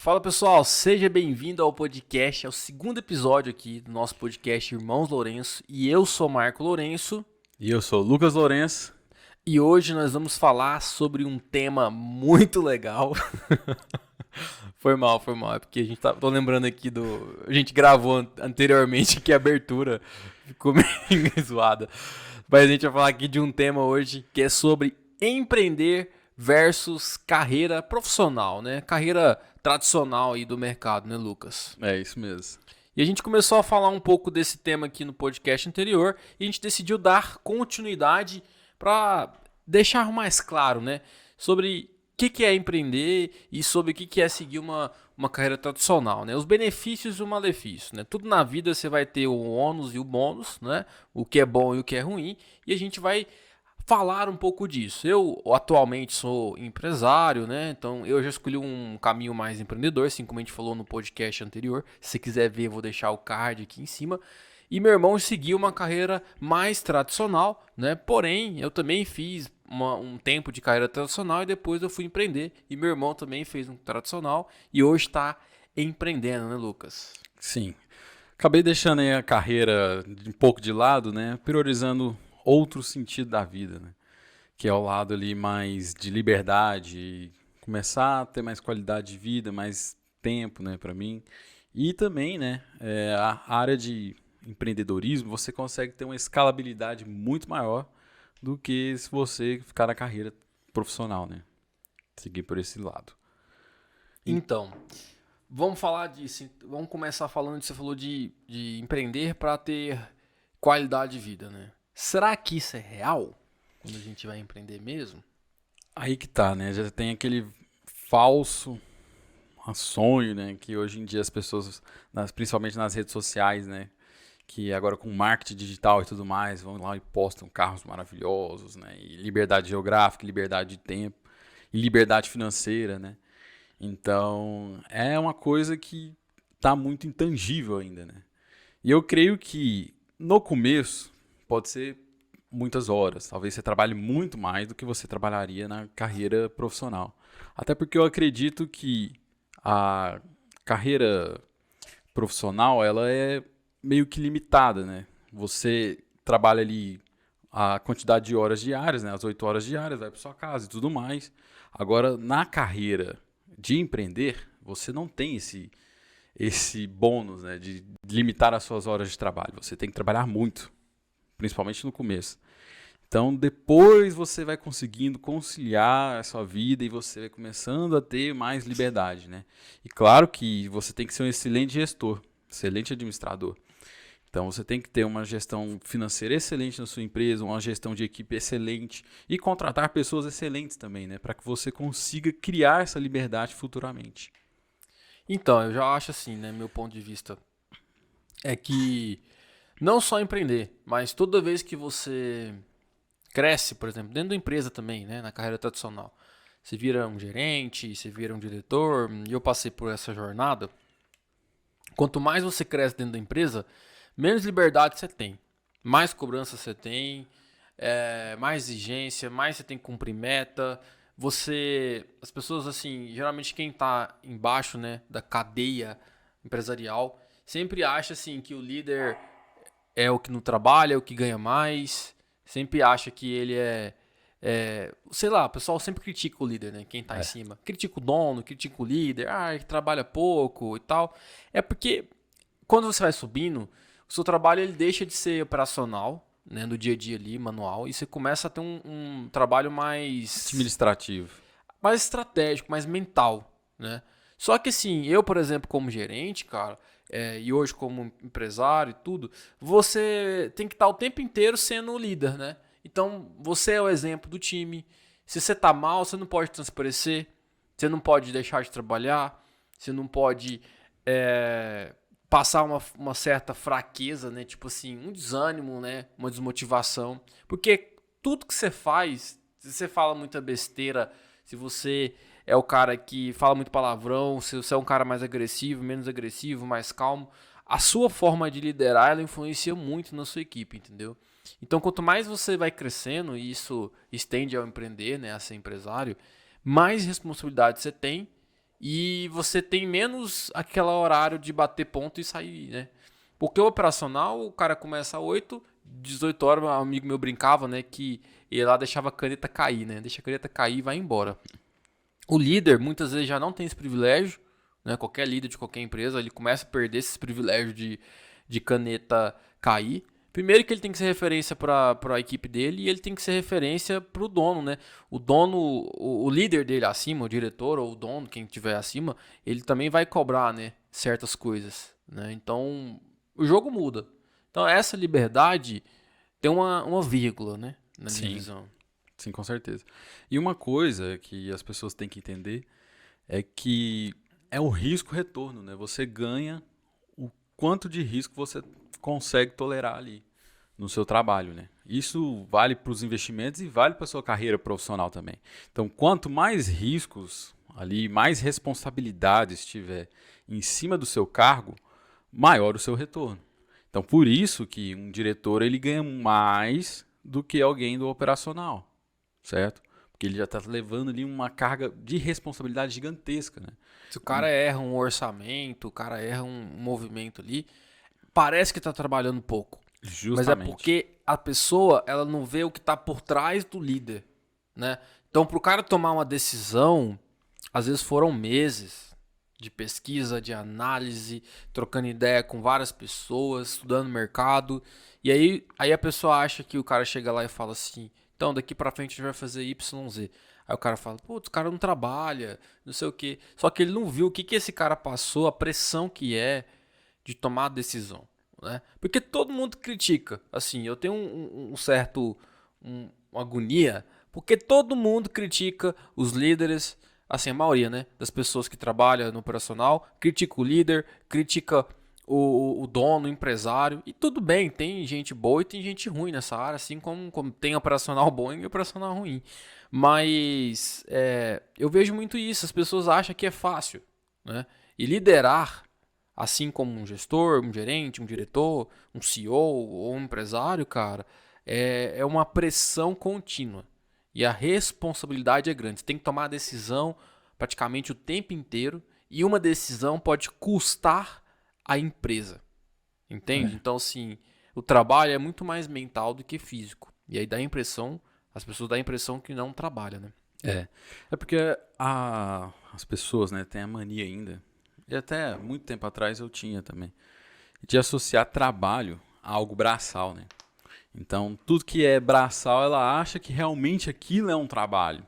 Fala pessoal, seja bem-vindo ao podcast, é o segundo episódio aqui do nosso podcast Irmãos Lourenço e eu sou Marco Lourenço E eu sou o Lucas Lourenço. e hoje nós vamos falar sobre um tema muito legal. Foi mal, é porque tô lembrando aqui a gente gravou anteriormente que a abertura ficou meio zoada. Mas a gente vai falar aqui de um tema hoje que é sobre empreender versus carreira profissional, né? Carreira tradicional aí do mercado, né, Lucas? É isso mesmo. E a gente começou a falar um pouco desse tema aqui no podcast anterior e a gente decidiu dar continuidade para deixar mais claro, né, sobre o que é empreender e sobre o que é seguir uma carreira tradicional, né? Os benefícios e o malefício, né? Tudo na vida você vai ter o ônus e o bônus, né? O que é bom e o que é ruim, e a gente vai falar um pouco disso. Eu atualmente sou empresário, né? Então eu já escolhi um caminho mais empreendedor, assim como a gente falou no podcast anterior. Se você quiser ver, eu vou deixar o card aqui em cima. E meu irmão seguiu uma carreira mais tradicional, né? Porém, eu também fiz um tempo de carreira tradicional e depois eu fui empreender. E meu irmão também fez um tradicional e hoje está empreendendo, né, Lucas? Sim. Acabei deixando aí a carreira um pouco de lado, né? Priorizando outro sentido da vida, né? Que é o lado ali mais de liberdade, começar a ter mais qualidade de vida, mais tempo, né, para mim. E também, né, a área de empreendedorismo, você consegue ter uma escalabilidade muito maior do que se você ficar na carreira profissional, né? Seguir por esse lado. E Então, vamos falar disso. Vamos começar falando de você falou de empreender para ter qualidade de vida, né? Será que isso é real? Quando a gente vai empreender mesmo? aí que tá, né? Já tem aquele falso sonho, né? Que hoje em dia as pessoas, principalmente nas redes sociais, né? Que agora com marketing digital e tudo mais, vão lá e postam carros maravilhosos, né? E liberdade geográfica, liberdade de tempo e liberdade financeira, né? Então, é uma coisa que tá muito intangível ainda, né? E eu creio que no começo pode ser muitas horas. Talvez você trabalhe muito mais do que você trabalharia na carreira profissional. Até porque eu acredito que a carreira profissional ela é meio que limitada, né? Você trabalha ali a quantidade de horas diárias, né? As 8 horas diárias, vai para sua casa e tudo mais. Agora, na carreira de empreender, você não tem esse bônus, né, de limitar as suas horas de trabalho. Você tem que trabalhar muito, principalmente no começo. Então, depois você vai conseguindo conciliar a sua vida e você vai começando a ter mais liberdade, né? E claro que você tem que ser um excelente gestor, excelente administrador. Então, você tem que ter uma gestão financeira excelente na sua empresa, uma gestão de equipe excelente e contratar pessoas excelentes também, né? Para que você consiga criar essa liberdade futuramente. Então, eu já acho assim, né? Meu ponto de vista é que não só empreender, mas toda vez que você cresce, por exemplo, dentro da empresa também, né? Na carreira tradicional, você vira um gerente, você vira um diretor, e eu passei por essa jornada. Quanto mais você cresce dentro da empresa, menos liberdade você tem, mais cobrança você tem, mais exigência, mais você tem que cumprir meta. As pessoas assim, geralmente quem está embaixo, né, da cadeia empresarial, sempre acha assim que o líder é o que não trabalha, é o que ganha mais, sempre acha que ele sei lá, o pessoal sempre critica o líder, né? Quem tá em É, cima. Critica o dono, critica o líder, ele trabalha pouco e tal. É porque quando você vai subindo, o seu trabalho ele deixa de ser operacional, né? No dia a dia ali, manual, e você começa a ter um trabalho administrativo. mais estratégico, mais mental, né? Só que assim, eu, por exemplo, como gerente, cara, e hoje como empresário e tudo, você tem que estar o tempo inteiro sendo o líder, né? Então, você é o exemplo do time. Se você tá mal, você não pode transparecer, você não pode deixar de trabalhar, você não pode passar uma certa fraqueza, né? Tipo assim, um desânimo, né? Uma desmotivação. Porque tudo que você faz, se você fala muita besteira, se você é o cara que fala muito palavrão, se você é um cara mais agressivo, menos agressivo, mais calmo, a sua forma de liderar ela influencia muito na sua equipe, entendeu? Então, quanto mais você vai crescendo, e isso estende ao empreender, né, a ser empresário, mais responsabilidade você tem e você tem menos aquele horário de bater ponto e sair, né? Porque o operacional, o cara começa às 8, 18 horas, um amigo meu brincava, né, que ele lá deixava a caneta cair, né? Deixa a caneta cair e vai embora. O líder muitas vezes já não tem esse privilégio, né? Qualquer líder de qualquer empresa, ele começa a perder esse privilégio de caneta cair. Primeiro que ele tem que ser referência para a equipe dele e ele tem que ser referência para o dono, né? O dono, o líder dele acima, o diretor ou o dono, quem estiver acima, ele também vai cobrar, né, certas coisas, né? Então, o jogo muda. Então, essa liberdade tem uma vírgula, né, na minha Sim, visão. sim, com certeza. E uma coisa que as pessoas têm que entender é que é o risco-retorno, né? Você ganha o quanto de risco você consegue tolerar ali no seu trabalho, né? Isso vale para os investimentos e vale para a sua carreira profissional também. Então, quanto mais riscos ali, mais responsabilidades tiver em cima do seu cargo, maior o seu retorno. Então, por isso que um diretor ele ganha mais do que alguém do operacional, certo? Porque ele já está levando ali uma carga de responsabilidade gigantesca, né? Se o cara erra um orçamento, o cara erra um movimento ali, parece que está trabalhando pouco. Mas é Justamente. porque a pessoa ela não vê o que está por trás do líder, né? Então, para o cara tomar uma decisão, às vezes foram meses de pesquisa, de análise, trocando ideia com várias pessoas, estudando o mercado. E aí a pessoa acha que o cara chega lá e fala assim: então, daqui para frente a gente vai fazer YZ. Aí o cara fala: putz, o cara não trabalha, não sei o quê. Só que ele não viu o que esse cara passou, a pressão que é de tomar a decisão, né? Porque todo mundo critica. Assim, eu tenho um certo uma agonia, porque todo mundo critica os líderes, assim, a maioria, né, das pessoas que trabalham no operacional, critica o líder, critica o dono, o empresário, e tudo bem, tem gente boa e tem gente ruim nessa área, assim como tem operacional bom e operacional ruim. Mas eu vejo muito isso, as pessoas acham que é fácil, né? E liderar, assim como um gestor, um gerente, um diretor, um CEO ou um empresário, cara, é uma pressão contínua. E a responsabilidade é grande. Você tem que tomar a decisão praticamente o tempo inteiro. E uma decisão pode custar a empresa. Entende? É. Então, assim, o trabalho é muito mais mental do que físico. E aí dá a impressão, as pessoas dão a impressão que não trabalham, né? É, é porque as pessoas, né, têm a mania ainda, e até muito tempo atrás eu tinha também, de associar trabalho a algo braçal, né? Então, tudo que é braçal, ela acha que realmente aquilo é um trabalho.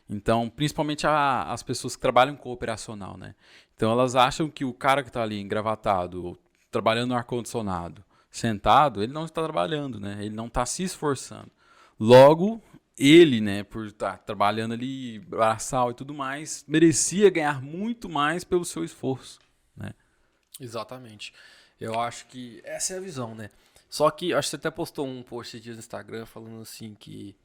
Então, principalmente as pessoas que trabalham com operacional, né? Então, elas acham que o cara que está ali engravatado, trabalhando no ar-condicionado, sentado, ele não está trabalhando, né? Ele não está se esforçando. Logo, ele, né, por estar trabalhando ali, braçal e tudo mais, merecia ganhar muito mais pelo seu esforço, né? Exatamente. Eu acho que essa é a visão, né? Só que acho que você até postou um post esses dias no Instagram falando assim que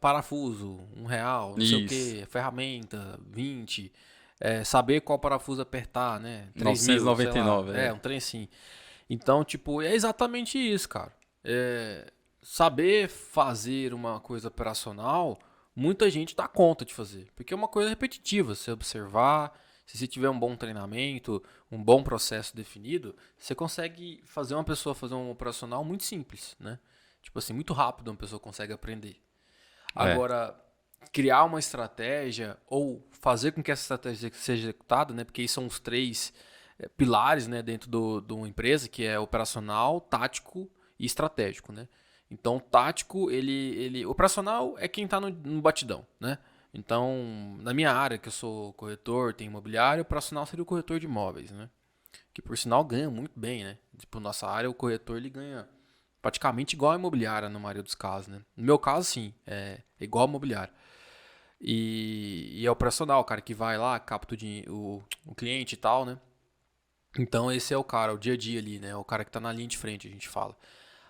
parafuso, R$ 1, não sei o Isso. que, ferramenta, 20, saber qual parafuso apertar, né? 3.000, sei lá. 999, É, um trem assim. Então, tipo, é exatamente isso, cara. Saber fazer uma coisa operacional, muita gente dá conta de fazer. Porque é uma coisa repetitiva. Você observar, se você tiver um bom treinamento, um bom processo definido, você consegue fazer uma pessoa fazer um operacional muito simples, né? Tipo assim, muito rápido uma pessoa consegue aprender. É. Agora, criar uma estratégia ou fazer com que essa estratégia seja executada, né? Porque aí são os três pilares, né, dentro de uma empresa, que é operacional, tático e estratégico, né? Então, tático, operacional é quem está no batidão, né? Então, na minha área, que eu sou corretor, tenho imobiliário, operacional seria o corretor de imóveis, né? Que por sinal ganha muito bem, né? Tipo, nossa área, o corretor ele ganha praticamente igual a imobiliária na maioria dos casos, né? No meu caso, sim, é igual a imobiliária. E é operacional, o cara que vai lá, capta o cliente e tal, né? Então esse é o cara, o dia a dia ali, né? O cara que tá na linha de frente, a gente fala.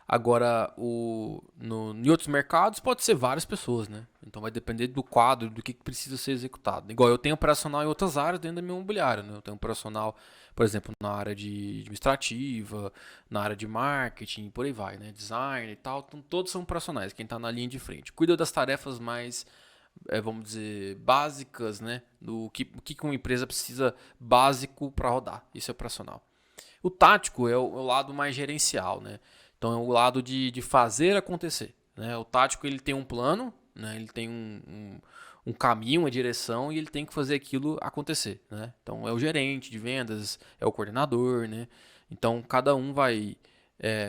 Agora, em outros mercados pode ser várias pessoas, né? Então vai depender do quadro, do que precisa ser executado. Igual eu tenho operacional em outras áreas dentro da minha imobiliária, né? Eu tenho operacional, por exemplo, na área de administrativa, na área de marketing, por aí vai, né? Design e tal. Então todos são operacionais, quem está na linha de frente. Cuida das tarefas mais vamos dizer, básicas, né? O que uma empresa precisa básico para rodar. Isso é operacional. O tático é o lado mais gerencial, né? Então é o lado de fazer acontecer, né? O tático ele tem um plano, né? Ele tem um caminho, uma direção e ele tem que fazer aquilo acontecer, né? Então é o gerente de vendas, é o coordenador, né? Então cada um vai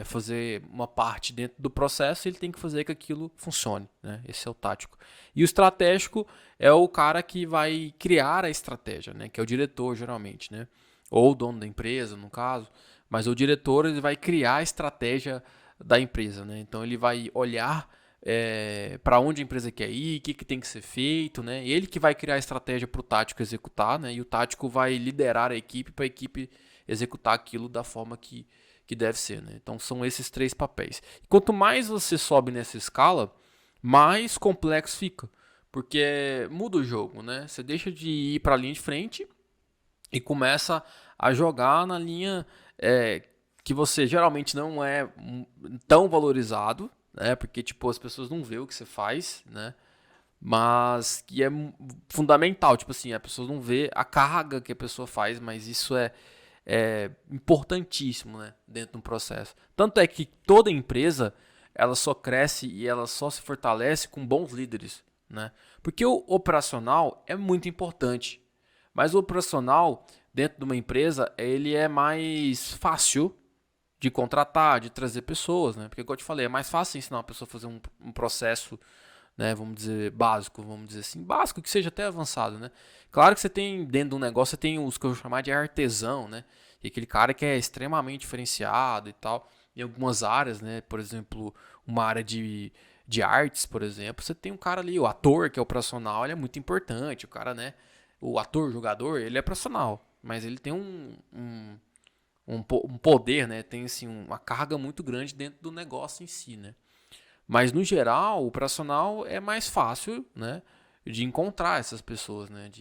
fazer uma parte dentro do processo e ele tem que fazer que aquilo funcione, né? Esse é o tático. E o estratégico é o cara que vai criar a estratégia, né? Que é o diretor geralmente, né? Ou o dono da empresa, no caso, mas o diretor ele vai criar a estratégia da empresa, né? Então ele vai olhar para onde a empresa quer ir, o que tem que ser feito, né? Ele que vai criar a estratégia para o tático executar, né? E o tático vai liderar a equipe para a equipe executar aquilo da forma que deve ser, né? Então são esses 3 papéis. Quanto mais você sobe nessa escala, mais complexo fica, porque muda o jogo, né? Você deixa de ir para a linha de frente e começa a jogar na linha que você geralmente não é tão valorizado, né? Porque tipo as pessoas não vê o que você faz, né? Mas que é fundamental, tipo assim, a pessoa não vê a carga que a pessoa faz, mas isso é importantíssimo, né? Dentro de um processo. Tanto é que toda empresa ela só cresce e ela só se fortalece com bons líderes, né? Porque o operacional é muito importante. Mas o operacional, dentro de uma empresa, ele é mais fácil de contratar, de trazer pessoas, né? Porque, como eu te falei, é mais fácil ensinar uma pessoa a fazer um processo, né? Vamos dizer, básico, vamos dizer assim. Básico, que seja até avançado, né? Claro que você tem, dentro de um negócio, você tem os que eu vou chamar de artesão, né? E aquele cara que é extremamente diferenciado e tal. Em algumas áreas, né? Por exemplo, uma área de artes, por exemplo, você tem um cara ali, o ator, que é o profissional, ele é muito importante. O cara, né? O ator, o jogador, ele é profissional, mas ele tem um poder, né? Tem assim, uma carga muito grande dentro do negócio em si, né? Mas no geral, o profissional é mais fácil, né? De encontrar essas pessoas, né?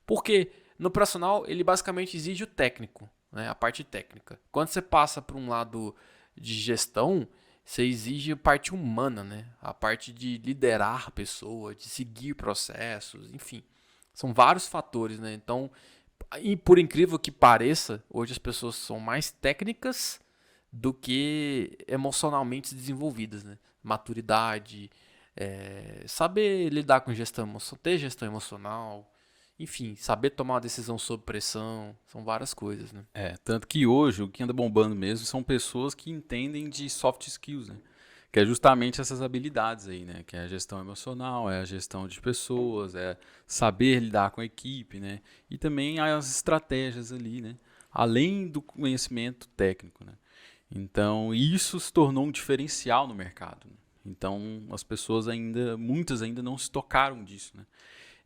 Porque no profissional ele basicamente exige o técnico, né? A parte técnica. Quando você passa para um lado de gestão, você exige a parte humana, né? A parte de liderar a pessoa, de seguir processos, enfim. São vários fatores, né? Então, e por incrível que pareça, hoje as pessoas são mais técnicas do que emocionalmente desenvolvidas, né? Maturidade, saber lidar com gestão emocional, ter gestão emocional, enfim, saber tomar uma decisão sob pressão, são várias coisas, né? Tanto que hoje o que anda bombando mesmo são pessoas que entendem de soft skills, né? Que é justamente essas habilidades aí, né? Que é a gestão emocional, é a gestão de pessoas, é saber lidar com a equipe, né? E também as estratégias ali, né? Além do conhecimento técnico, né? Então, isso se tornou um diferencial no mercado, né? Então, as pessoas muitas ainda não se tocaram disso, né?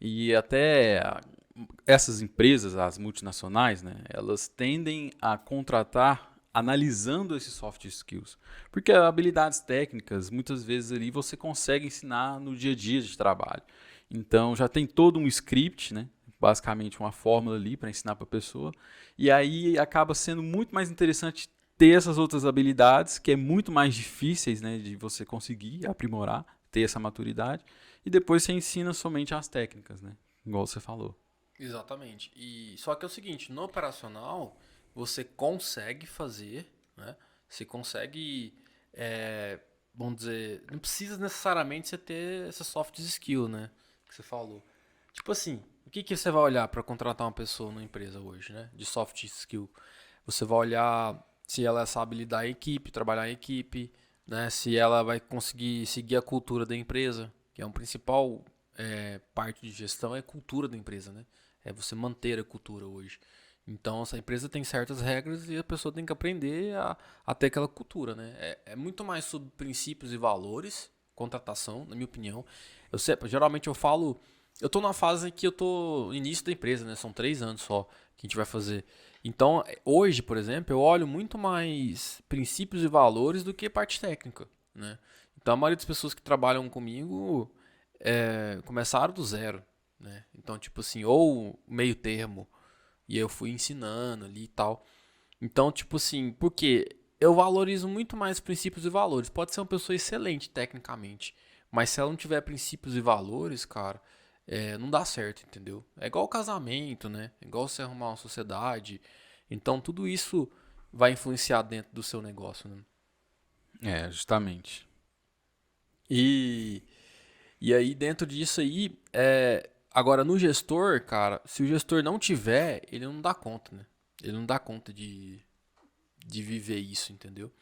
E até essas empresas, as multinacionais, né? Elas tendem a contratar analisando esses soft skills. Porque habilidades técnicas, muitas vezes ali você consegue ensinar no dia a dia de trabalho. Então já tem todo um script, né? Basicamente uma fórmula ali para ensinar para a pessoa. E aí acaba sendo muito mais interessante ter essas outras habilidades, que é muito mais difíceis, né, de você conseguir aprimorar, ter essa maturidade. E depois você ensina somente as técnicas, né? Igual você falou. Exatamente. E só que é o seguinte, no operacional você consegue fazer, né? Você consegue, vamos dizer, não precisa necessariamente você ter essa soft skill, né? Que você falou. Tipo assim, o que você vai olhar para contratar uma pessoa numa empresa hoje, né? De soft skill. Você vai olhar se ela sabe lidar em equipe, trabalhar em equipe, né? Se ela vai conseguir seguir a cultura da empresa, que é um principal parte de gestão, é a cultura da empresa, né? É você manter a cultura hoje. Então, essa empresa tem certas regras e a pessoa tem que aprender a ter aquela cultura, né? É muito mais sobre princípios e valores, contratação, na minha opinião. Geralmente eu falo, eu tô numa fase que eu tô no início da empresa, né? São 3 anos só que a gente vai fazer. Então, hoje, por exemplo, eu olho muito mais princípios e valores do que parte técnica, né? Então, a maioria das pessoas que trabalham comigo começaram do zero, né? Então, tipo assim, ou meio termo, e eu fui ensinando ali e tal. Então, tipo assim, porque eu valorizo muito mais princípios e valores. Pode ser uma pessoa excelente tecnicamente, mas se ela não tiver princípios e valores, cara, não dá certo, entendeu? É igual casamento, né? É igual você arrumar uma sociedade. Então, tudo isso vai influenciar dentro do seu negócio, né? Justamente. E, e aí, dentro disso aí, agora no gestor, cara, se o gestor não tiver, ele não dá conta, né? Ele não dá conta de viver isso, entendeu?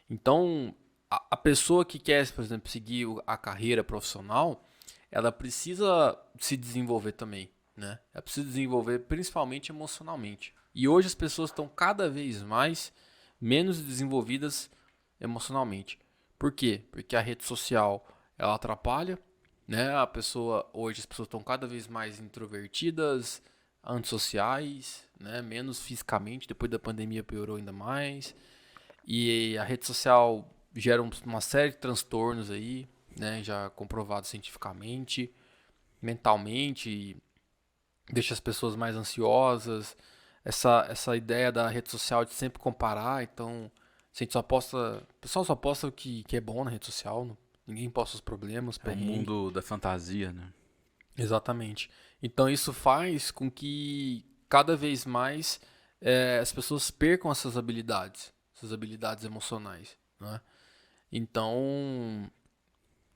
Então, a pessoa que quer, por exemplo, seguir a carreira profissional, ela precisa se desenvolver também, né? Ela precisa desenvolver principalmente emocionalmente. E hoje as pessoas estão cada vez mais menos desenvolvidas emocionalmente. Por quê? Porque a rede social ela atrapalha, né? Hoje as pessoas estão cada vez mais introvertidas, antissociais, né? Menos fisicamente. Depois da pandemia piorou ainda mais. E a rede social gera uma série de transtornos aí, né? Já comprovado cientificamente, mentalmente, deixa as pessoas mais ansiosas. Essa ideia da rede social de sempre comparar, então a gente só posta, o pessoal só posta o que é bom na rede social, ninguém posta os problemas, É o perrengue. mundo da fantasia, né? Exatamente. Então isso faz com que cada vez mais as pessoas percam essas habilidades emocionais, né? Então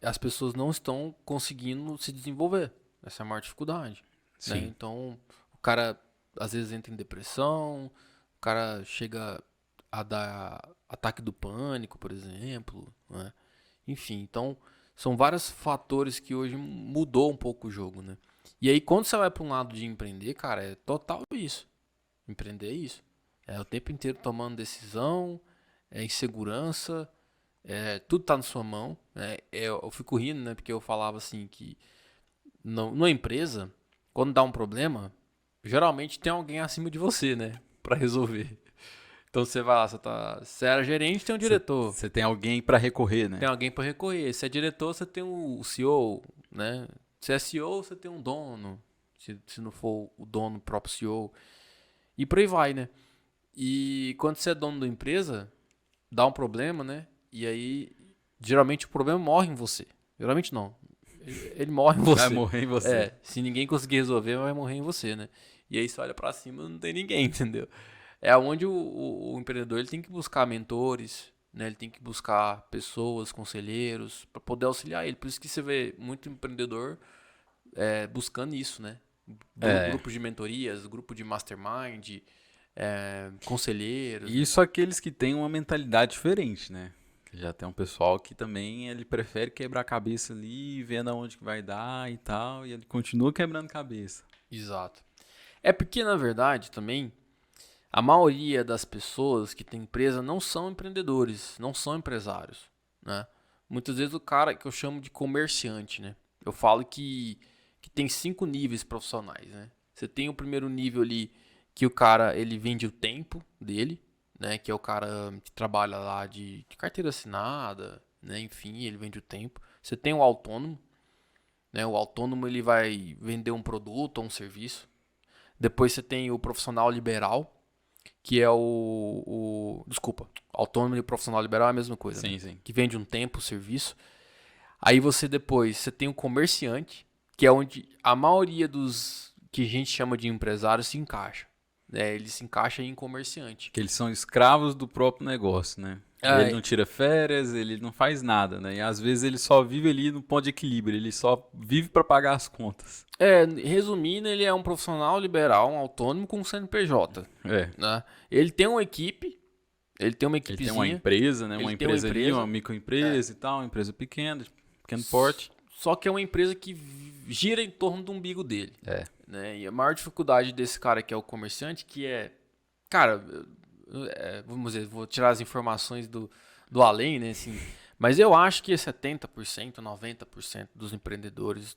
as pessoas não estão conseguindo se desenvolver. Essa é a maior dificuldade, né? Sim. Então o cara às vezes entra em depressão, o cara chega a dar ataque do pânico, por exemplo, né? Enfim, então são vários fatores que hoje mudou um pouco o jogo, né? E aí quando você vai para um lado de empreender, cara, é total isso. Empreender é isso. É o tempo inteiro tomando decisão, é insegurança, tudo tá na sua mão. Né? Eu fico rindo, né? Porque eu falava assim que numa empresa, quando dá um problema, geralmente tem alguém acima de você, né? Para resolver. Então você vai lá, você era gerente, tem um diretor. Você tem alguém para recorrer, né? Tem alguém para recorrer. Se é diretor, você tem o CEO, né? Se é CEO, você tem um dono. Se não for o dono, o próprio CEO. E por aí vai, né? E quando você é dono da empresa, dá um problema, né? E aí, geralmente o problema morre em você. Geralmente não. Ele morre em Vai você. morrer em você. Se ninguém conseguir resolver, vai morrer em você, né? E aí você olha pra cima, não tem ninguém, entendeu? É onde o empreendedor ele tem que buscar mentores, né? Ele tem que buscar pessoas, conselheiros, para poder auxiliar ele. Por isso que você vê muito empreendedor buscando isso, né? É. Grupos de mentorias, grupo de mastermind, conselheiros, E né? isso aqueles que têm uma mentalidade diferente, né? Que já tem um pessoal que também ele prefere quebrar a cabeça ali, vendo aonde que vai dar e tal, e ele continua quebrando cabeça. Exato. É porque, na verdade, também, a maioria das pessoas que tem empresa não são empreendedores, não são empresários, né? Muitas vezes o cara que eu chamo de comerciante, né? Eu falo que tem 5 níveis profissionais, né? Você tem o primeiro nível ali que o cara ele vende o tempo dele, né? Que é o cara que trabalha lá de carteira assinada, né? Enfim, ele vende o tempo. Você tem o autônomo, né? O autônomo ele vai vender um produto ou um serviço. Depois você tem o profissional liberal, que é desculpa, autônomo e profissional liberal é a mesma coisa, né? Sim, sim. Que vende um tempo, serviço. Aí você tem o comerciante, que é onde a maioria dos que a gente chama de empresários se encaixa. Né? Ele se encaixa em comerciante. Que eles são escravos do próprio negócio, né? Ele É, não tira férias, ele não faz nada, né? E às vezes ele só vive ali no ponto de equilíbrio, ele só vive para pagar as contas. resumindo, ele é um profissional liberal, um autônomo com CNPJ. É. Né? Ele tem uma equipe, ele tem uma Ele tem uma equipezinha, empresa, né? ele Uma tem uma empresa ali, uma empresa, microempresa e tal, uma empresa pequena, de pequeno porte. só que é uma empresa que gira em torno do umbigo dele. É. Né? E a maior dificuldade desse cara que é o comerciante, que é, cara, vamos dizer, vou tirar as informações do além, né, assim, mas eu acho que 70%, 90% dos empreendedores,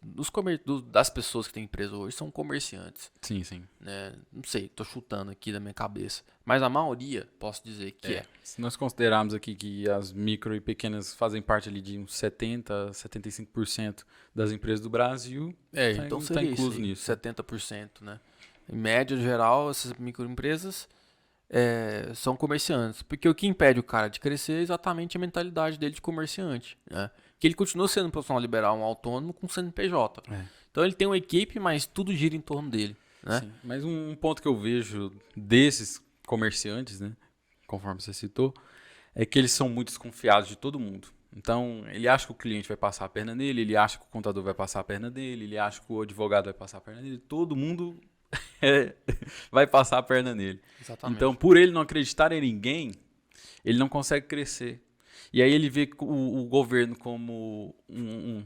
das pessoas que têm empresa hoje são comerciantes, Sim, sim. né? Não sei, tô chutando aqui da minha cabeça, mas a maioria, posso dizer que é. Se nós considerarmos aqui que as micro e pequenas fazem parte ali de uns 70, 75% das empresas do Brasil, Então tá seria isso incluso aí, nisso. 70%, né? Em média geral, essas microempresas são comerciantes. Porque o que impede o cara de crescer é exatamente a mentalidade dele de comerciante. Né? Porque ele continua sendo um profissional liberal, um autônomo com CNPJ. Então ele tem uma equipe, mas tudo gira em torno dele. Né? Sim. Mas um ponto que eu vejo desses comerciantes, né, conforme você citou, é que eles são muito desconfiados de todo mundo. Então, ele acha que o cliente vai passar a perna nele, ele acha que o contador vai passar a perna dele, ele acha que o advogado vai passar a perna nele, todo mundo vai passar a perna nele. Exatamente. Então, por ele não acreditar em ninguém, ele não consegue crescer. E aí ele vê o governo como um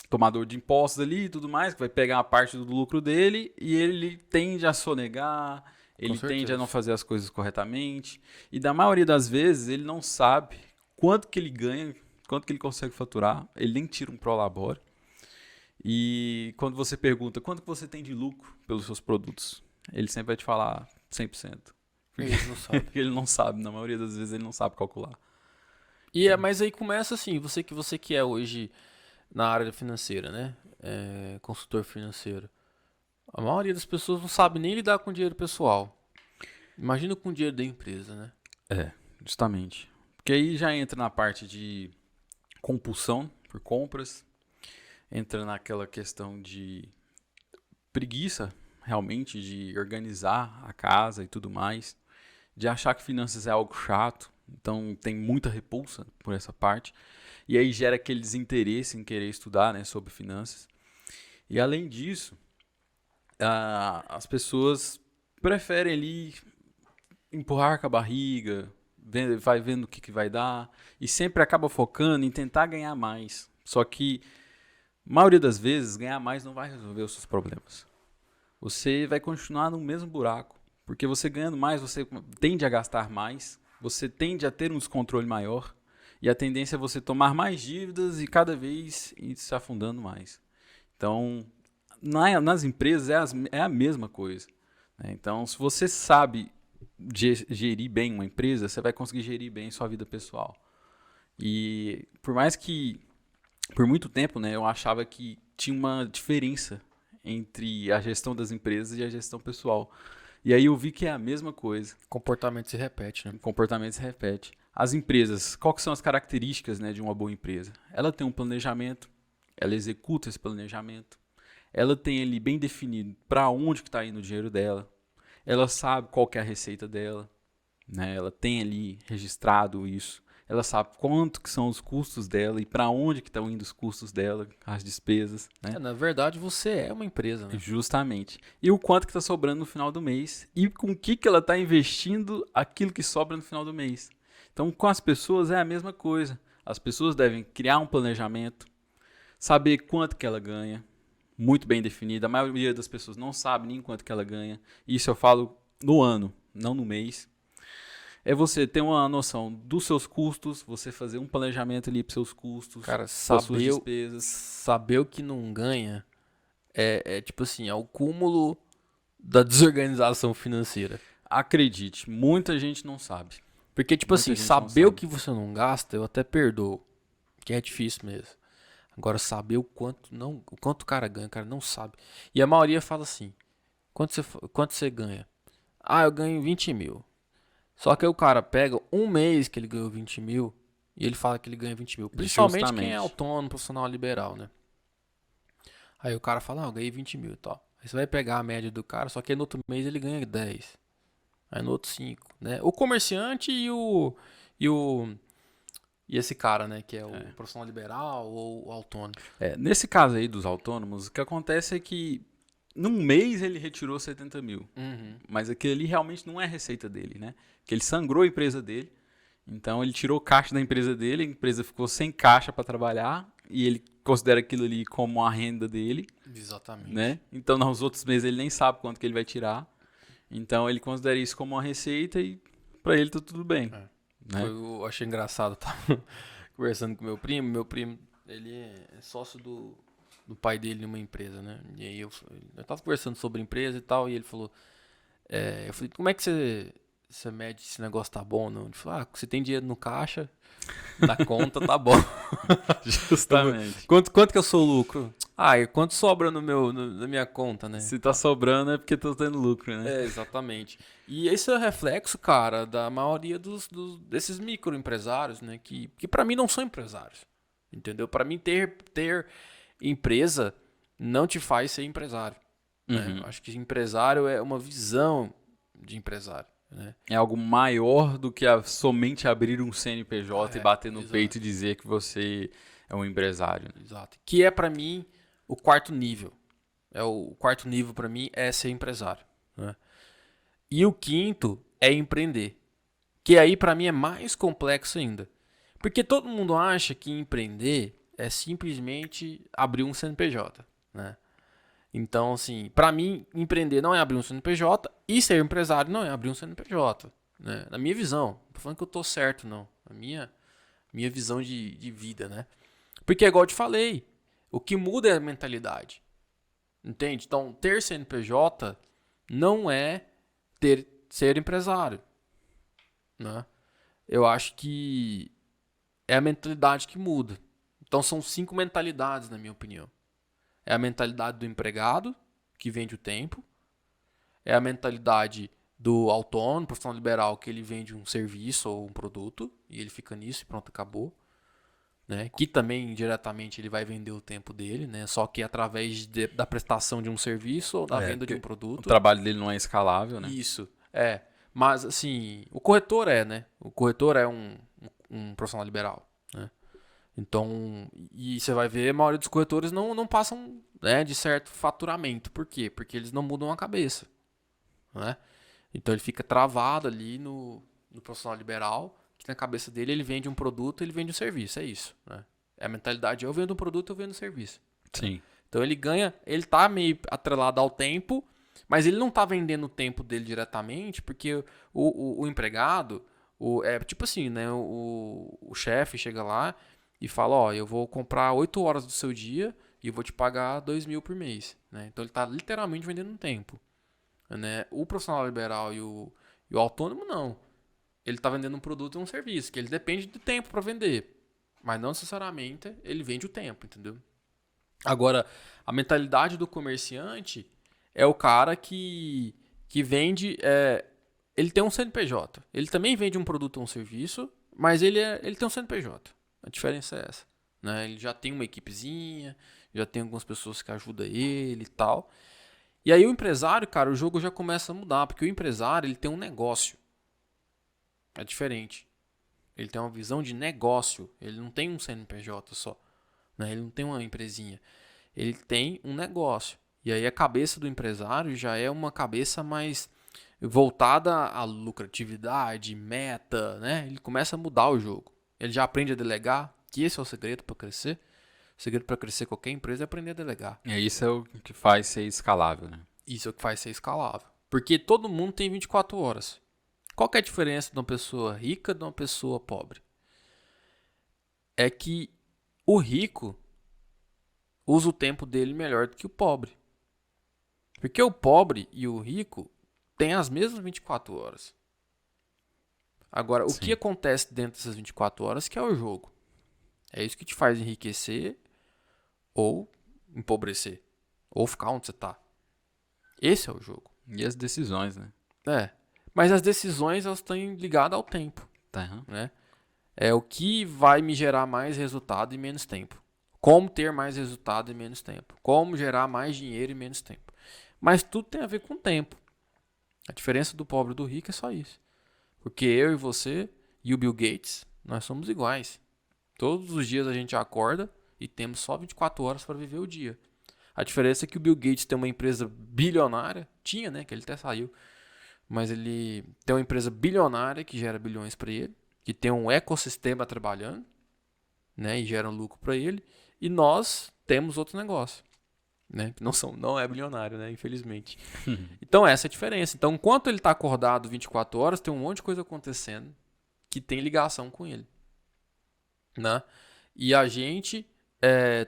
tomador de impostos ali e tudo mais, que vai pegar uma parte do lucro dele, e ele tende a sonegar, ele tende a não fazer as coisas corretamente. E da maioria das vezes ele não sabe quanto que ele ganha, quanto que ele consegue faturar, ele nem tira um prolabore. E quando você pergunta quanto que você tem de lucro pelos seus produtos, ele sempre vai te falar 100%. Porque ele não sabe. Ele não sabe, na maioria das vezes ele não sabe calcular. Mas aí começa assim, você que é hoje na área financeira, né? Consultor financeiro. A maioria das pessoas não sabe nem lidar com dinheiro pessoal. Imagina com o dinheiro da empresa, né? Justamente. Porque aí já entra na parte de compulsão por compras, entra naquela questão de preguiça, realmente, de organizar a casa e tudo mais, de achar que finanças é algo chato, então tem muita repulsa por essa parte, e aí gera aquele desinteresse em querer estudar, né, sobre finanças. E além disso, as pessoas preferem ali empurrar com a barriga, vai vendo o que vai dar, e sempre acaba focando em tentar ganhar mais. Só que, a maioria das vezes, ganhar mais não vai resolver os seus problemas. Você vai continuar no mesmo buraco, porque você ganhando mais, você tende a gastar mais, você tende a ter um descontrole maior, e a tendência é você tomar mais dívidas e cada vez ir se afundando mais. Então, nas empresas é a mesma coisa. Né? Então, se você sabe gerir bem uma empresa, você vai conseguir gerir bem sua vida pessoal. E por mais que, por muito tempo, né, eu achava que tinha uma diferença entre a gestão das empresas e a gestão pessoal. E aí eu vi que é a mesma coisa. Comportamento se repete, né? O comportamento se repete. As empresas, quais são as características, né, de uma boa empresa? Ela tem um planejamento, ela executa esse planejamento, ela tem ali bem definido para onde que está indo o dinheiro dela, ela sabe qual que é a receita dela, né? Ela tem ali registrado isso, ela sabe quanto que são os custos dela e para onde que estão indo os custos dela, as despesas. Né? Na verdade, você é uma empresa, né? Justamente. E o quanto que está sobrando no final do mês e com o que ela está investindo aquilo que sobra no final do mês. Então, com as pessoas é a mesma coisa. As pessoas devem criar um planejamento, saber quanto que ela ganha, muito bem definido. A maioria das pessoas não sabe nem quanto que ela ganha. Isso eu falo no ano, não no mês. É você ter uma noção dos seus custos, você fazer um planejamento ali para seus custos, Cara, para suas despesas. saber o que não ganha é tipo assim, é o cúmulo da desorganização financeira. Acredite, muita gente não sabe. Porque, tipo Muita assim, gente saber não o que você não gasta, eu até perdoo. Que é difícil mesmo. Agora, saber o quanto o cara ganha, o cara não sabe. E a maioria fala assim, quanto você ganha? Ah, eu ganho 20 mil. Só que aí o cara pega um mês que ele ganhou 20 mil e ele fala que ele ganha 20 mil. Principalmente Justamente. quem é autônomo, profissional liberal, né? Aí o cara fala, eu ganhei 20 mil e tal. Aí você vai pegar a média do cara, só que aí no outro mês ele ganha 10. Aí no outro 5, né? O comerciante e esse cara, né? Que é o profissional liberal ou o autônomo. Nesse caso aí dos autônomos, o que acontece é que num mês ele retirou 70 mil. Mas aquilo ali realmente não é a receita dele, né? Porque ele sangrou a empresa dele. Então ele tirou caixa da empresa dele, a empresa ficou sem caixa para trabalhar e ele considera aquilo ali como a renda dele. Exatamente. Né? Então nos outros meses ele nem sabe quanto que ele vai tirar. Então ele considera isso como uma receita e para ele tá tudo bem. Né? Eu achei engraçado, eu tava conversando com meu primo, ele é sócio do pai dele numa empresa, né? E aí eu tava conversando sobre empresa e tal, e ele falou, eu falei, como é que você mede se o negócio tá bom ou não? Ele falou, você tem dinheiro no caixa, na conta, tá bom. Justamente. Quanto que eu sou lucro? E quanto sobra na minha conta, né? Se tá sobrando é porque tá tendo lucro, né? Exatamente. E esse é o reflexo, cara, da maioria desses microempresários, né? Que pra mim não são empresários. entendeu? Para mim, ter empresa não te faz ser empresário. Né? Eu acho que empresário é uma visão de empresário. Né? É algo maior do que somente abrir um CNPJ e bater no peito e dizer que você é um empresário. Né? Exato. Que é, para mim, o quarto nível. O quarto nível, para mim, é ser empresário. Né? E o quinto é empreender. Que aí, para mim, é mais complexo ainda. Porque todo mundo acha que empreender é simplesmente abrir um CNPJ. Né? Então, assim, para mim, empreender não é abrir um CNPJ e ser empresário não é abrir um CNPJ. Né? Na minha visão. Não tô falando que eu tô certo, não. A minha visão de vida, né? Porque, igual eu te falei, o que muda é a mentalidade. Entende? Então, ter CNPJ não é ser empresário. Né? Eu acho que é a mentalidade que muda. Então, são 5 mentalidades, na minha opinião. É a mentalidade do empregado, que vende o tempo. É a mentalidade do autônomo, profissional liberal, que ele vende um serviço ou um produto. E ele fica nisso e pronto, acabou. Né? Que também, indiretamente, ele vai vender o tempo dele. Né? Só que através da prestação de um serviço ou da venda de um produto. O trabalho dele não é escalável, né? Isso, é. Mas, assim, o corretor é, né? O corretor é um profissional liberal. Né? Então, e você vai ver, a maioria dos corretores não passam, né, de certo faturamento. Por quê? Porque eles não mudam a cabeça. Né? Então ele fica travado ali no profissional liberal, que na cabeça dele ele vende um produto, ele vende um serviço. É isso. Né? É a mentalidade, eu vendo um produto, eu vendo um serviço. Sim. Então ele ganha, ele tá meio atrelado ao tempo, mas ele não tá vendendo o tempo dele diretamente, porque o empregado, é tipo assim, né? O chefe chega lá e fala, ó, eu vou comprar 8 horas do seu dia e eu vou te pagar 2.000 por mês. Né? Então ele está literalmente vendendo um tempo. Né? O profissional liberal e o autônomo, não. Ele está vendendo um produto e um serviço, que ele depende do tempo para vender. Mas não necessariamente ele vende o tempo, entendeu? Agora, a mentalidade do comerciante é o cara que vende... ele tem um CNPJ. Ele também vende um produto ou um serviço, mas ele tem um CNPJ. A diferença é essa. Né? Ele já tem uma equipezinha, já tem algumas pessoas que ajudam ele e tal. E aí o empresário, cara, o jogo já começa a mudar, porque o empresário ele tem um negócio. É diferente. Ele tem uma visão de negócio. Ele não tem um CNPJ só. Né? Ele não tem uma empresinha. Ele tem um negócio. E aí a cabeça do empresário já é uma cabeça mais voltada à lucratividade, meta, né? Ele começa a mudar o jogo. Ele já aprende a delegar, que esse é o segredo para crescer. O segredo para crescer qualquer empresa é aprender a delegar. Isso é o que faz ser escalável, né? Isso é o que faz ser escalável. Porque todo mundo tem 24 horas. Qual que é a diferença de uma pessoa rica de uma pessoa pobre? É que o rico usa o tempo dele melhor do que o pobre. Porque o pobre e o rico têm as mesmas 24 horas. Agora, o que acontece dentro dessas 24 horas que é o jogo? É isso que te faz enriquecer ou empobrecer. Ou ficar onde você está. Esse é o jogo. E as decisões, né? Mas as decisões elas estão ligadas ao tempo. Tá. Né? É o que vai me gerar mais resultado em menos tempo. Como ter mais resultado em menos tempo. Como gerar mais dinheiro em menos tempo. Mas tudo tem a ver com o tempo. A diferença do pobre e do rico é só isso. Porque eu e você e o Bill Gates, nós somos iguais. Todos os dias a gente acorda e temos só 24 horas para viver o dia. A diferença é que o Bill Gates tem uma empresa bilionária. Tinha, né? Que ele até saiu. Mas ele tem uma empresa bilionária que gera bilhões para ele. Que tem um ecossistema trabalhando. Né, e gera um lucro para ele. E nós temos outro negócio. Né, que não é bilionário, né, infelizmente. Então essa é a diferença. Então enquanto ele está acordado 24 horas, tem um monte de coisa acontecendo que tem ligação com ele. Né? E a gente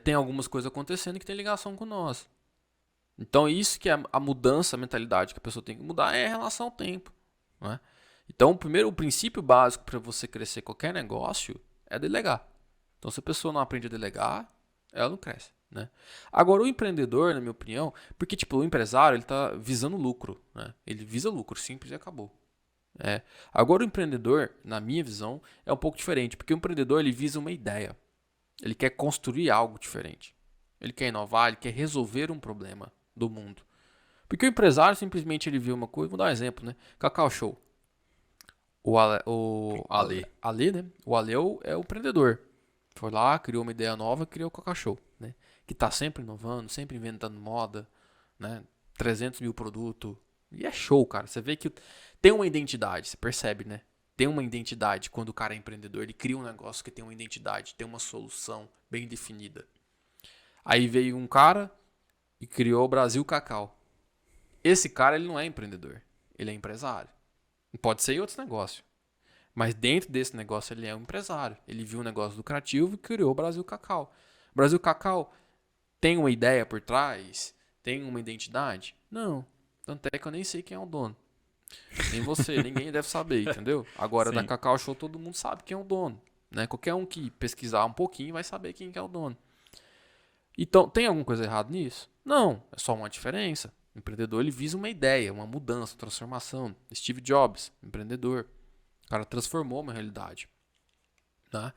tem algumas coisas acontecendo que tem ligação com nós. Então isso que é a mudança, a mentalidade que a pessoa tem que mudar é em relação ao tempo. Né? Então o princípio básico para você crescer qualquer negócio é delegar. Então se a pessoa não aprende a delegar, ela não cresce. Né? Agora o empreendedor, na minha opinião, porque tipo, o empresário ele está visando lucro. Né? Ele visa lucro, simples e acabou. Agora o empreendedor, na minha visão, é um pouco diferente, porque o empreendedor ele visa uma ideia. Ele quer construir algo diferente. Ele quer inovar, ele quer resolver um problema do mundo. Porque o empresário simplesmente ele viu uma coisa, vou dar um exemplo, né? Cacau Show. O Ale. Ale, né? O Ale é o empreendedor. Foi lá, criou uma ideia nova, criou o Cacau Show, né? Que tá sempre inovando, sempre inventando moda, né? 300 mil produtos. E é show, cara. Você vê que tem uma identidade, você percebe, né? Tem uma identidade quando o cara é empreendedor. Ele cria um negócio que tem uma identidade, tem uma solução bem definida. Aí veio um cara e criou o Brasil Cacau. Esse cara, ele não é empreendedor. Ele é empresário. Pode ser em outros negócios. Mas dentro desse negócio ele é um empresário. Ele viu um negócio lucrativo e criou o Brasil Cacau. O Brasil Cacau tem uma ideia por trás? Tem uma identidade? Não. Tanto é que eu nem sei quem é o dono. Nem você, ninguém deve saber, entendeu? Agora, Sim. da Cacau Show todo mundo sabe quem é o dono. Né? Qualquer um que pesquisar um pouquinho vai saber quem que é o dono. Então, tem alguma coisa errada nisso? Não. É só uma diferença. O empreendedor ele visa uma ideia, uma mudança, uma transformação. Steve Jobs, empreendedor. O cara transformou uma realidade. Tá?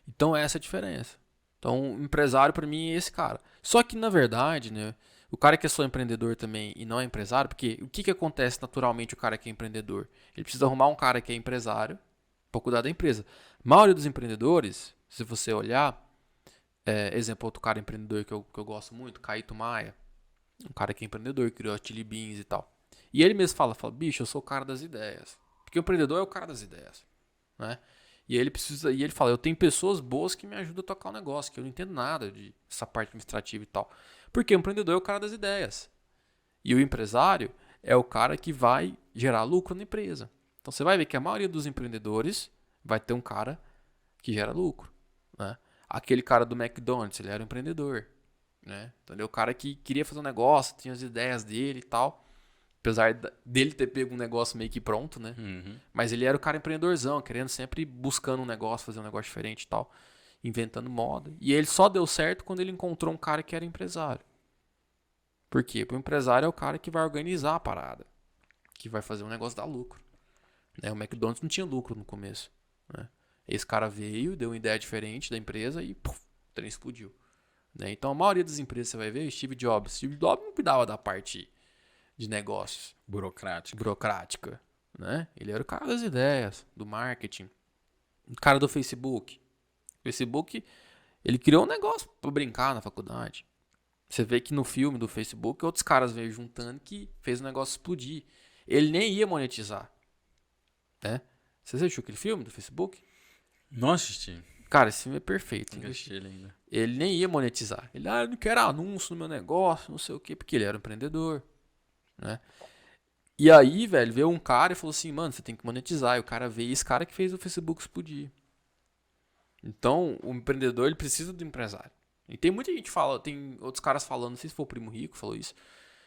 Então, essa é a diferença. Então, o empresário para mim é esse cara. Só que, na verdade, né, o cara que é só empreendedor também e não é empresário, porque o que acontece naturalmente o cara que é empreendedor? Ele precisa arrumar um cara que é empresário para cuidar da empresa. A maioria dos empreendedores, se você olhar, exemplo, outro cara empreendedor que eu gosto muito, Caíto Maia, um cara que é empreendedor, criou a Chili Beans e tal. E ele mesmo fala, bicho, eu sou o cara das ideias. Porque o empreendedor é o cara das ideias, né? E ele fala, eu tenho pessoas boas que me ajudam a tocar o negócio, que eu não entendo nada dessa parte administrativa e tal. Porque o empreendedor é o cara das ideias. E o empresário é o cara que vai gerar lucro na empresa. Então você vai ver que a maioria dos empreendedores vai ter um cara que gera lucro, né? Aquele cara do McDonald's, ele era um empreendedor, né? Então ele é o cara que queria fazer um negócio, tinha as ideias dele e tal. Apesar dele ter pego um negócio meio que pronto, né? Uhum. Mas ele era o cara empreendedorzão, querendo sempre buscando um negócio, fazer um negócio diferente e tal. Inventando moda. E ele só deu certo quando ele encontrou um cara que era empresário. Por quê? Porque o empresário é o cara que vai organizar a parada. Que vai fazer um negócio dar lucro. Né? O McDonald's não tinha lucro no começo. Né? Esse cara veio, deu uma ideia diferente da empresa e o trem explodiu. Né? Então a maioria das empresas você vai ver, Steve Jobs. Steve Jobs não cuidava da parte de negócios burocrática, né? Ele era o cara das ideias, do marketing, o cara do Facebook. O Facebook, ele criou um negócio pra brincar na faculdade. Você vê que no filme do Facebook, outros caras veio juntando que fez o negócio explodir. Ele nem ia monetizar, né? Você assistiu aquele filme do Facebook? Não assisti. Cara, esse filme é perfeito. Não assisti ele ainda. Ele nem ia monetizar. Ele, eu não quero anúncio no meu negócio, não sei o quê, porque ele era um empreendedor, né? E aí, velho, veio um cara e falou assim, mano, você tem que monetizar. E o cara veio, esse cara que fez o Facebook explodir. Então, o empreendedor, ele precisa do empresário. E tem muita gente fala, tem outros caras falando, não sei se foi o Primo Rico falou isso,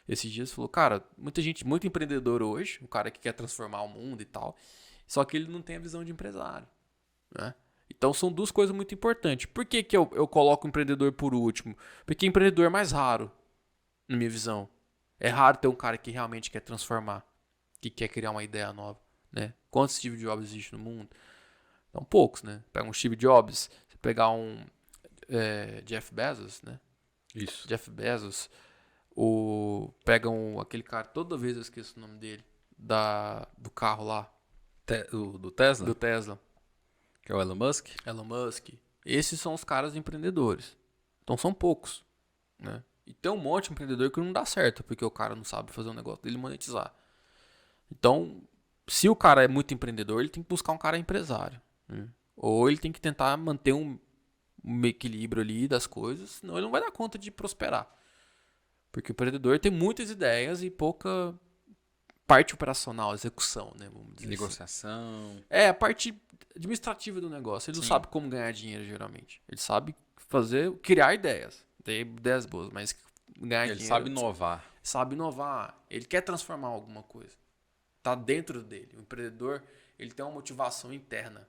esses dias, falou, cara, muita gente, muito empreendedor hoje, o cara que quer transformar o mundo e tal, só que ele não tem a visão de empresário, né? Então, são duas coisas muito importantes. Por que que eu coloco o empreendedor por último? Porque empreendedor é mais raro, na minha visão. É raro ter um cara que realmente quer transformar, que quer criar uma ideia nova, né? Quantos Steve Jobs existem no mundo? São poucos, né? Pega um Steve Jobs, você pegar um Jeff Bezos, né? Isso. Jeff Bezos, pega aquele cara, toda vez eu esqueço o nome dele, do carro lá, Do Tesla? do Tesla, Que é o Elon Musk? Elon Musk. Esses são os caras empreendedores. Então são poucos, né? E tem um monte de empreendedor que não dá certo, porque o cara não sabe fazer um negócio dele monetizar. Então, se o cara é muito empreendedor, ele tem que buscar um cara empresário, né? Ou ele tem que tentar manter um equilíbrio ali das coisas, senão ele não vai dar conta de prosperar. Porque o empreendedor tem muitas ideias e pouca parte operacional, execução, né? Vamos dizer Negociação. assim. É, a parte administrativa do negócio. Ele não Sim. sabe como ganhar dinheiro, geralmente. Ele sabe criar ideias. Tem ideias boas, mas ganhar Ele dinheiro. sabe inovar. Sabe inovar. Ele quer transformar alguma coisa. Tá dentro dele. O empreendedor, ele tem uma motivação interna.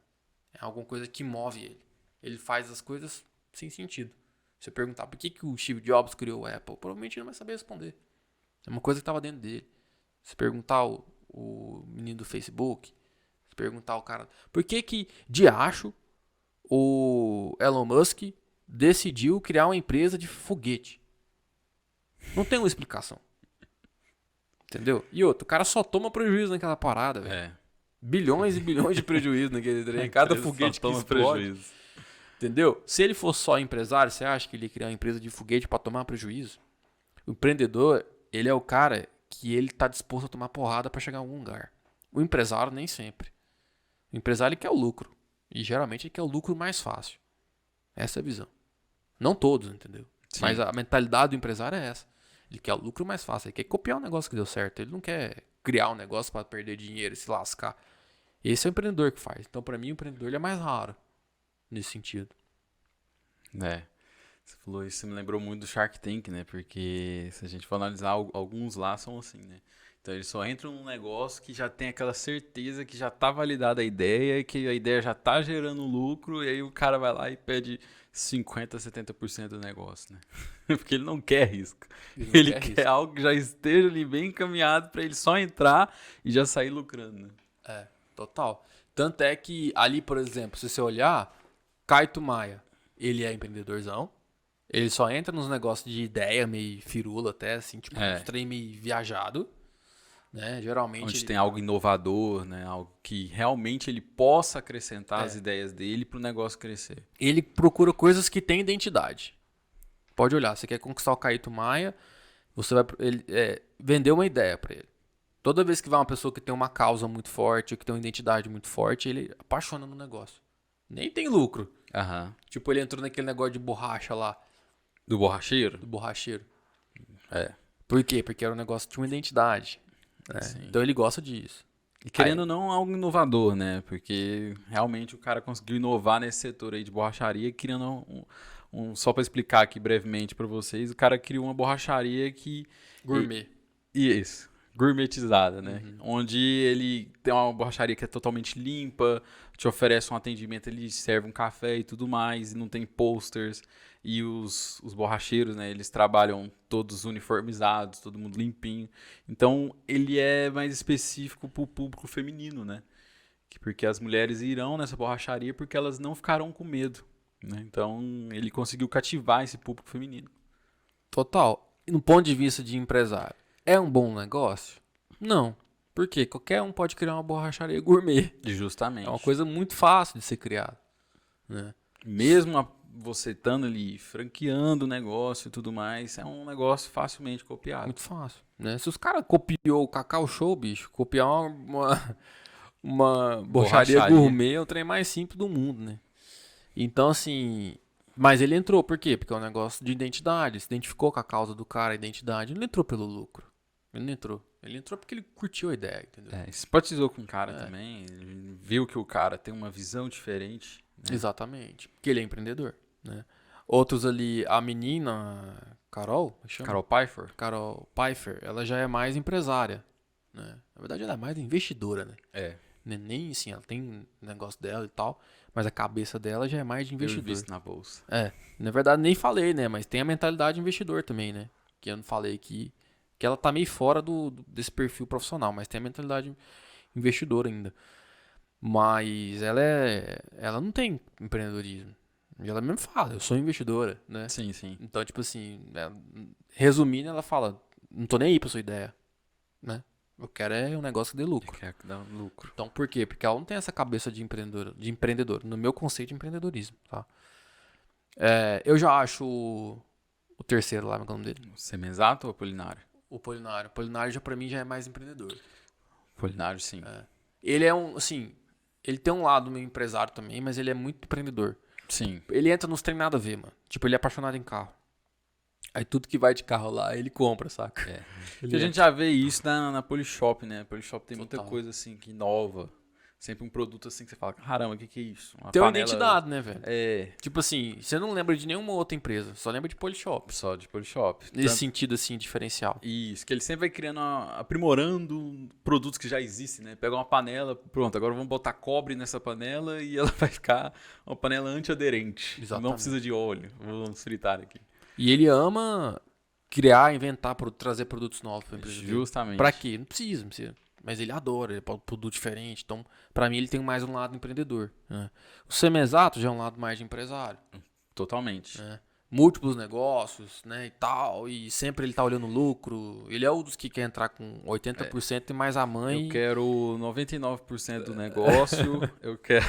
É alguma coisa que move ele. Ele faz as coisas sem sentido. Se você perguntar por que o Steve Jobs criou o Apple, provavelmente ele não vai saber responder. É uma coisa que estava dentro dele. Se perguntar o menino do Facebook, se perguntar o cara, por que de acho o Elon Musk decidiu criar uma empresa de foguete. Não tem uma explicação. Entendeu? E outro, o cara só toma prejuízo naquela parada, velho. Bilhões e bilhões de prejuízo naquele trem. Cada foguete que explode. Entendeu? Se ele fosse só empresário, você acha que ele ia criar uma empresa de foguete pra tomar prejuízo? O empreendedor, ele é o cara que ele tá disposto a tomar porrada pra chegar a algum lugar. O empresário, nem sempre. O empresário, ele quer o lucro. E geralmente ele quer o lucro mais fácil. Essa é a visão. Não todos, entendeu? Sim. Mas a mentalidade do empresário é essa. Ele quer o lucro mais fácil. Ele quer copiar um negócio que deu certo. Ele não quer criar um negócio para perder dinheiro e se lascar. Esse é o empreendedor que faz. Então, para mim, o empreendedor ele é mais raro nesse sentido. Você falou isso, me lembrou muito do Shark Tank, né? Porque se a gente for analisar, alguns lá são assim, né? Então eles só entram num negócio que já tem aquela certeza que já tá validada a ideia, que a ideia já tá gerando lucro, e aí o cara vai lá e pede 50%, 70% do negócio, né? Porque ele não quer risco. Ele quer algo que já esteja ali bem encaminhado para ele só entrar e já sair lucrando, né? Total. Tanto é que ali, por exemplo, se você olhar, Caio Maia, ele é empreendedorzão. Ele só entra nos negócios de ideia, meio firula até, assim, tipo, um trem meio viajado. Né? Geralmente onde tem algo inovador, né? Algo que realmente ele possa acrescentar as ideias dele para o negócio crescer. Ele procura coisas que têm identidade. Pode olhar, você quer conquistar o Caíto Maia, você vai vender uma ideia para ele. Toda vez que vai uma pessoa que tem uma causa muito forte, que tem uma identidade muito forte, ele apaixona no negócio. Nem tem lucro. Tipo, ele entrou naquele negócio de borracha lá. Do borracheiro? Do borracheiro. Por quê? Porque era um negócio que tinha uma identidade. Então ele gosta disso. E querendo ou não, algo inovador, né? Porque realmente o cara conseguiu inovar nesse setor aí de borracharia, criando só para explicar aqui brevemente para vocês, o cara criou uma borracharia que... Gourmet. Isso. Gourmetizada, né? Onde ele tem uma borracharia que é totalmente limpa, te oferece um atendimento, ele serve um café e tudo mais, e não tem posters. E os borracheiros, né? Eles trabalham todos uniformizados, todo mundo limpinho. Então, ele é mais específico para o público feminino, né? Porque as mulheres irão nessa borracharia porque elas não ficarão com medo, né? Então, ele conseguiu cativar esse público feminino. Total. E no ponto de vista de empresário, é um bom negócio? Não. Por quê? Qualquer um pode criar uma borracharia gourmet. Justamente. É uma coisa muito fácil de ser criada, né? Mesmo você estando ali franqueando o negócio e tudo mais, é um negócio facilmente copiado. Muito fácil, né? Se os caras copiou o Cacau Show, bicho, copiar uma borracharia gourmet é o trem mais simples do mundo, né? Então, assim... Mas ele entrou, por quê? Porque é um negócio de identidade, se identificou com a causa do cara, a identidade. Ele não entrou pelo lucro. Ele não entrou. Ele entrou porque ele curtiu a ideia, entendeu? Simpatizou com o cara também, ele viu que o cara tem uma visão diferente. Né? Exatamente, porque ele é empreendedor, né? Outros ali, a menina, Carol, chama? Carol Pfeiffer, ela já é mais empresária, né? Na verdade, ela é mais investidora, né? Nem assim, ela tem negócio dela e tal, mas a cabeça dela já é mais de investidor. Eu vi isso na bolsa. Na verdade, nem falei, né? Mas tem a mentalidade de investidor também, né? Que eu não falei aqui, que ela tá meio fora desse perfil profissional, mas tem a mentalidade investidora ainda. Mas ela não tem empreendedorismo. E ela mesmo fala, eu sou investidora, né? Sim, sim. Então, tipo assim, resumindo, ela fala, não tô nem aí pra sua ideia, né? Eu quero um negócio que dê lucro. Quer dar lucro. Então, por quê? Porque ela não tem essa cabeça de empreendedor, no meu conceito de empreendedorismo, tá? Eu já acho o terceiro lá, como é o nome dele? O Semenzato ou Apolinário? O Polinário. O Polinário já pra mim já é mais empreendedor. Polinário, sim. Ele é ele tem um lado meio empresário também, mas ele é muito empreendedor. Sim. Ele entra nos trem nada a ver, mano. Tipo, ele é apaixonado em carro. Aí tudo que vai de carro lá, ele compra, saca? A gente já vê isso na Polishop, né? A Polishop tem Total. muita coisa assim que inova. Sempre um produto assim que você fala, caramba, o que é isso? Tem uma identidade, né, velho? É. Tipo assim, você não lembra de nenhuma outra empresa, só lembra de Polishop. Só de Polishop. Nesse sentido, assim, diferencial. Isso, que ele sempre vai criando, aprimorando produtos que já existem, né? Pega uma panela, pronto, agora vamos botar cobre nessa panela e ela vai ficar uma panela antiaderente. Exatamente. Não precisa de óleo. Vamos fritar aqui. E ele ama criar, inventar, trazer produtos novos pra empresa. Justamente. Pra quê? Não precisa. Mas ele adora, ele pode produto diferente. Então, pra mim, ele tem mais um lado empreendedor. Né? O Semenzato já é um lado mais de empresário. Totalmente. né? Múltiplos negócios, né, e tal, e sempre ele tá olhando lucro. Ele é um dos que quer entrar com 80% e mais a Eu mãe. quero 99% do negócio, eu quero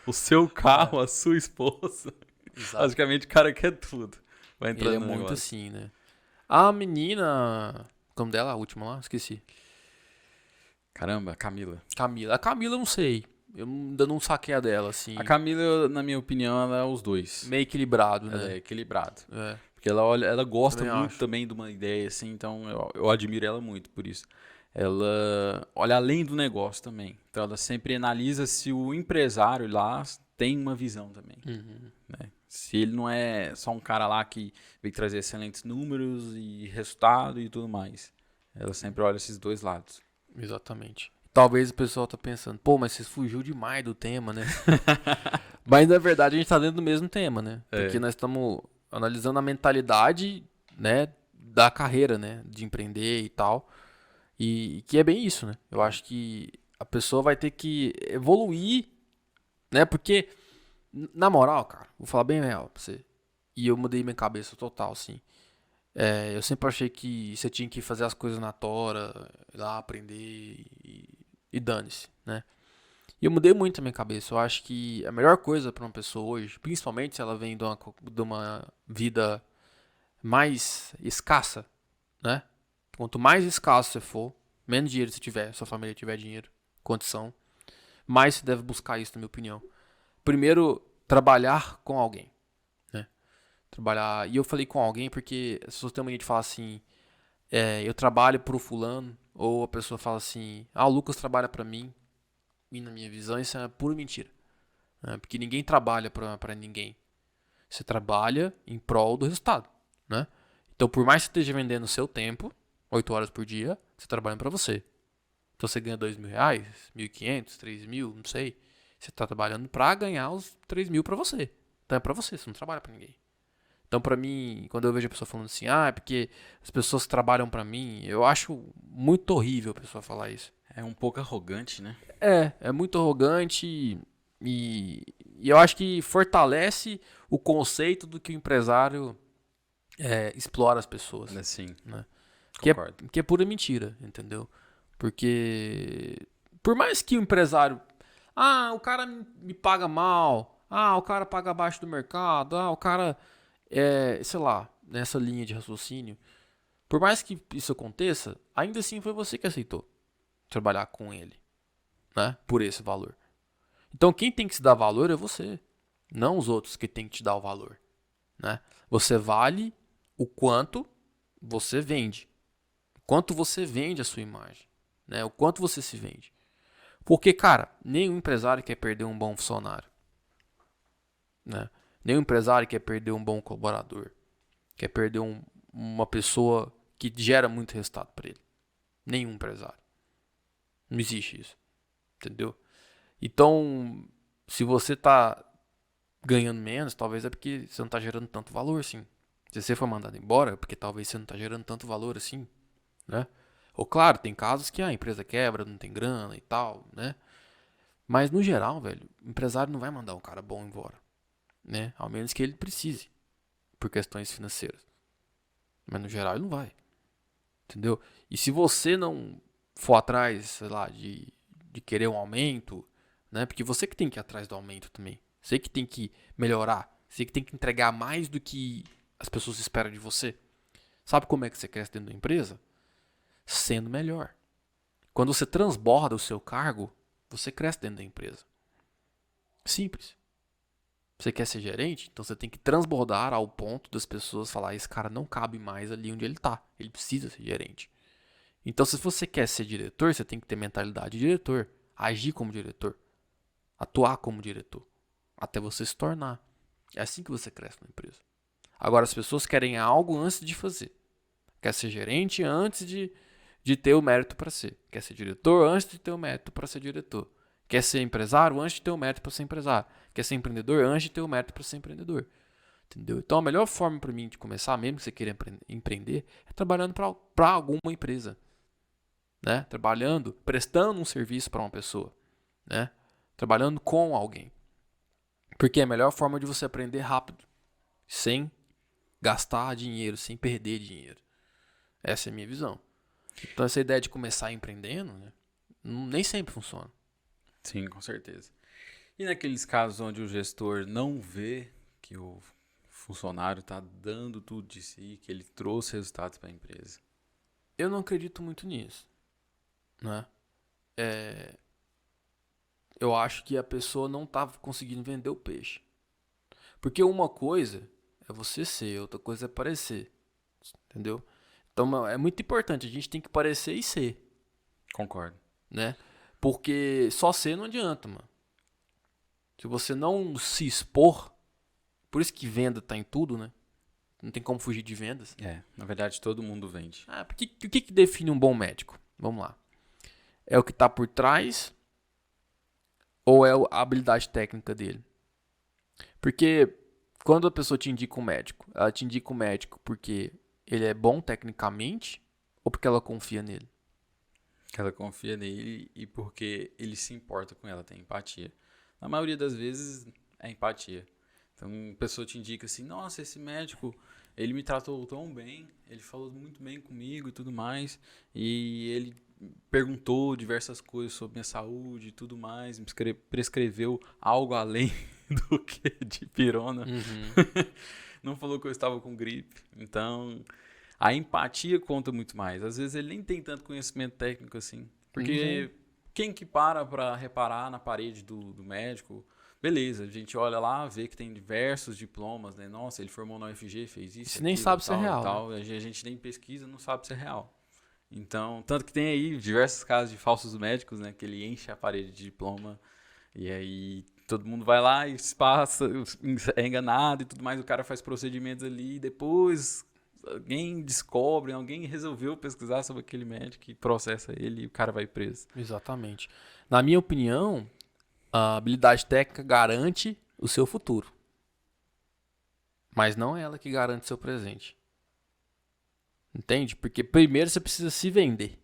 o seu carro, a sua esposa. Exato. Basicamente, o cara quer tudo. Vai entrando Ele é no muito negócio. assim, né? A menina, como dela, a última lá, esqueci. Caramba, Camila. Camila. A Camila eu não sei. Eu ainda não saquei a dela, assim. A Camila, na minha opinião, ela é os dois. Meio equilibrado, Ela é né? equilibrado. É. Porque ela olha, ela gosta Também muito acho. também de uma ideia, assim, então eu admiro ela muito por isso. Ela olha além do negócio também. Então ela sempre analisa se o empresário lá tem uma visão também. Uhum. Né? Se ele não é só um cara lá que veio trazer excelentes números e resultado e tudo mais. Ela sempre olha esses dois lados. Exatamente. Talvez o pessoal tá pensando, pô, mas você fugiu demais do tema, né? Mas na verdade a gente tá dentro do mesmo tema, né? Porque É. nós estamos analisando a mentalidade, né, da carreira, né, de empreender e tal. E que é bem isso, né? Eu acho que a pessoa vai ter que evoluir, né? Porque, na moral, cara, vou falar bem real pra você. E eu mudei minha cabeça total, assim. Eu sempre achei que você tinha que fazer as coisas na tora, ir lá aprender e dane-se, né? E eu mudei muito a minha cabeça. Eu acho que a melhor coisa pra uma pessoa hoje, principalmente se ela vem de uma vida mais escassa, né? Quanto mais escasso você for, menos dinheiro você tiver, sua família tiver dinheiro, condição, mais você deve buscar isso, na minha opinião. Primeiro, trabalhar com alguém, né? Trabalhar. E eu falei com alguém porque as pessoas têm mania de falar assim, eu trabalho pro fulano, ou a pessoa fala assim, o Lucas trabalha pra mim. E na minha visão isso é pura mentira, né? Porque ninguém trabalha pra ninguém. Você trabalha em prol do resultado, né? Então, por mais que você esteja vendendo o seu tempo, 8 horas por dia, você tá trabalhando pra você. Então você ganha R$ 2.000, 1.500, 3.000, não sei. Você está trabalhando para ganhar os 3.000 para você. Então é para você não trabalha para ninguém. Então para mim, quando eu vejo a pessoa falando assim, é porque as pessoas trabalham para mim, eu acho muito horrível a pessoa falar isso. É um pouco arrogante, né? É muito arrogante e eu acho que fortalece o conceito do que o empresário explora as pessoas. Assim, Né? concordo. Que é pura mentira, entendeu? Porque por mais que o empresário, o cara me paga mal, o cara paga abaixo do mercado, o cara sei lá, nessa linha de raciocínio, por mais que isso aconteça, ainda assim foi você que aceitou trabalhar com ele, né? Por esse valor. Então quem tem que se dar valor é você, não os outros que tem que te dar o valor, né? Você vale o quanto você vende. Quanto você vende a sua imagem, né? O quanto você se vende. Porque, cara, nenhum empresário quer perder um bom funcionário, né? Nenhum empresário quer perder um bom colaborador, quer perder uma pessoa que gera muito resultado para ele. Nenhum empresário. Não existe isso, entendeu? Então, se você tá ganhando menos, talvez é porque você não tá gerando tanto valor assim. Se você for mandado embora, é porque talvez você não tá gerando tanto valor assim, né? Ou claro, tem casos que a empresa quebra, não tem grana e tal, né? Mas no geral, velho, o empresário não vai mandar um cara bom embora, né? Ao menos que ele precise, por questões financeiras. Mas no geral ele não vai, entendeu? E se você não for atrás, sei lá, de querer um aumento, né? Porque você que tem que ir atrás do aumento também. Você que tem que melhorar, você que tem que entregar mais do que as pessoas esperam de você. Sabe como é que você cresce dentro da empresa? Sendo melhor. Quando você transborda o seu cargo, você cresce dentro da empresa. Simples. Você quer ser gerente? Então você tem que transbordar ao ponto das pessoas falar, esse cara não cabe mais ali onde ele está. Ele precisa ser gerente. Então se você quer ser diretor, você tem que ter mentalidade de diretor. Agir como diretor. Atuar como diretor. Até você se tornar. É assim que você cresce na empresa. Agora as pessoas querem algo antes de fazer. Quer ser gerente antes de ter o mérito para ser. Quer ser diretor antes de ter o mérito para ser diretor. Quer ser empresário antes de ter o mérito para ser empresário. Quer ser empreendedor antes de ter o mérito para ser empreendedor. Entendeu? Então a melhor forma para mim de começar, mesmo que você queira empreender, é trabalhando para alguma empresa. Né? Trabalhando, prestando um serviço para uma pessoa. Né? Trabalhando com alguém. Porque é a melhor forma de você aprender rápido. sem gastar dinheiro, sem perder dinheiro. Essa é a minha visão. Então essa ideia de começar empreendendo, né, nem sempre funciona. Sim, com certeza. E naqueles casos onde o gestor não vê que o funcionário está dando tudo de si, que ele trouxe resultados para a empresa? Eu não acredito muito nisso, né? Eu acho que a pessoa não tá conseguindo vender o peixe. Porque uma coisa é você ser, outra coisa é parecer. Entendeu? Então é muito importante, a gente tem que parecer e ser, Concordo. né? Porque só ser não adianta, mano. Se você não se expor, por isso que venda tá em tudo, né? Não tem como fugir de vendas. Na verdade todo mundo vende. Porque, o que define um bom médico? Vamos lá. É o que tá por trás ou é a habilidade técnica dele? Porque quando a pessoa te indica um médico, ela te indica um médico porque ele é bom tecnicamente ou porque ela confia nele? Que ela confia nele e porque ele se importa com ela, tem empatia. Na maioria das vezes é empatia. Então a pessoa te indica assim, nossa, esse médico, ele me tratou tão bem, ele falou muito bem comigo e tudo mais, e ele perguntou diversas coisas sobre minha saúde e tudo mais, me prescreveu algo além do que de pirona. Não falou que eu estava com gripe. Então, a empatia conta muito mais. Às vezes ele nem tem tanto conhecimento técnico assim. Porque quem que para reparar na parede do médico? Beleza, a gente olha lá, vê que tem diversos diplomas, né? Nossa, ele formou na UFG, fez isso, Você nem aquilo, sabe se é tal, real, tal. A gente nem pesquisa, não sabe se é real. Então, tanto que tem aí diversos casos de falsos médicos, né? Que ele enche a parede de diploma e aí todo mundo vai lá e se passa, é enganado e tudo mais. O cara faz procedimentos ali e depois alguém descobre, alguém resolveu pesquisar sobre aquele médico e processa ele e o cara vai preso. Exatamente. Na minha opinião, a habilidade técnica garante o seu futuro. Mas não é ela que garante o seu presente. Entende? Porque primeiro você precisa se vender.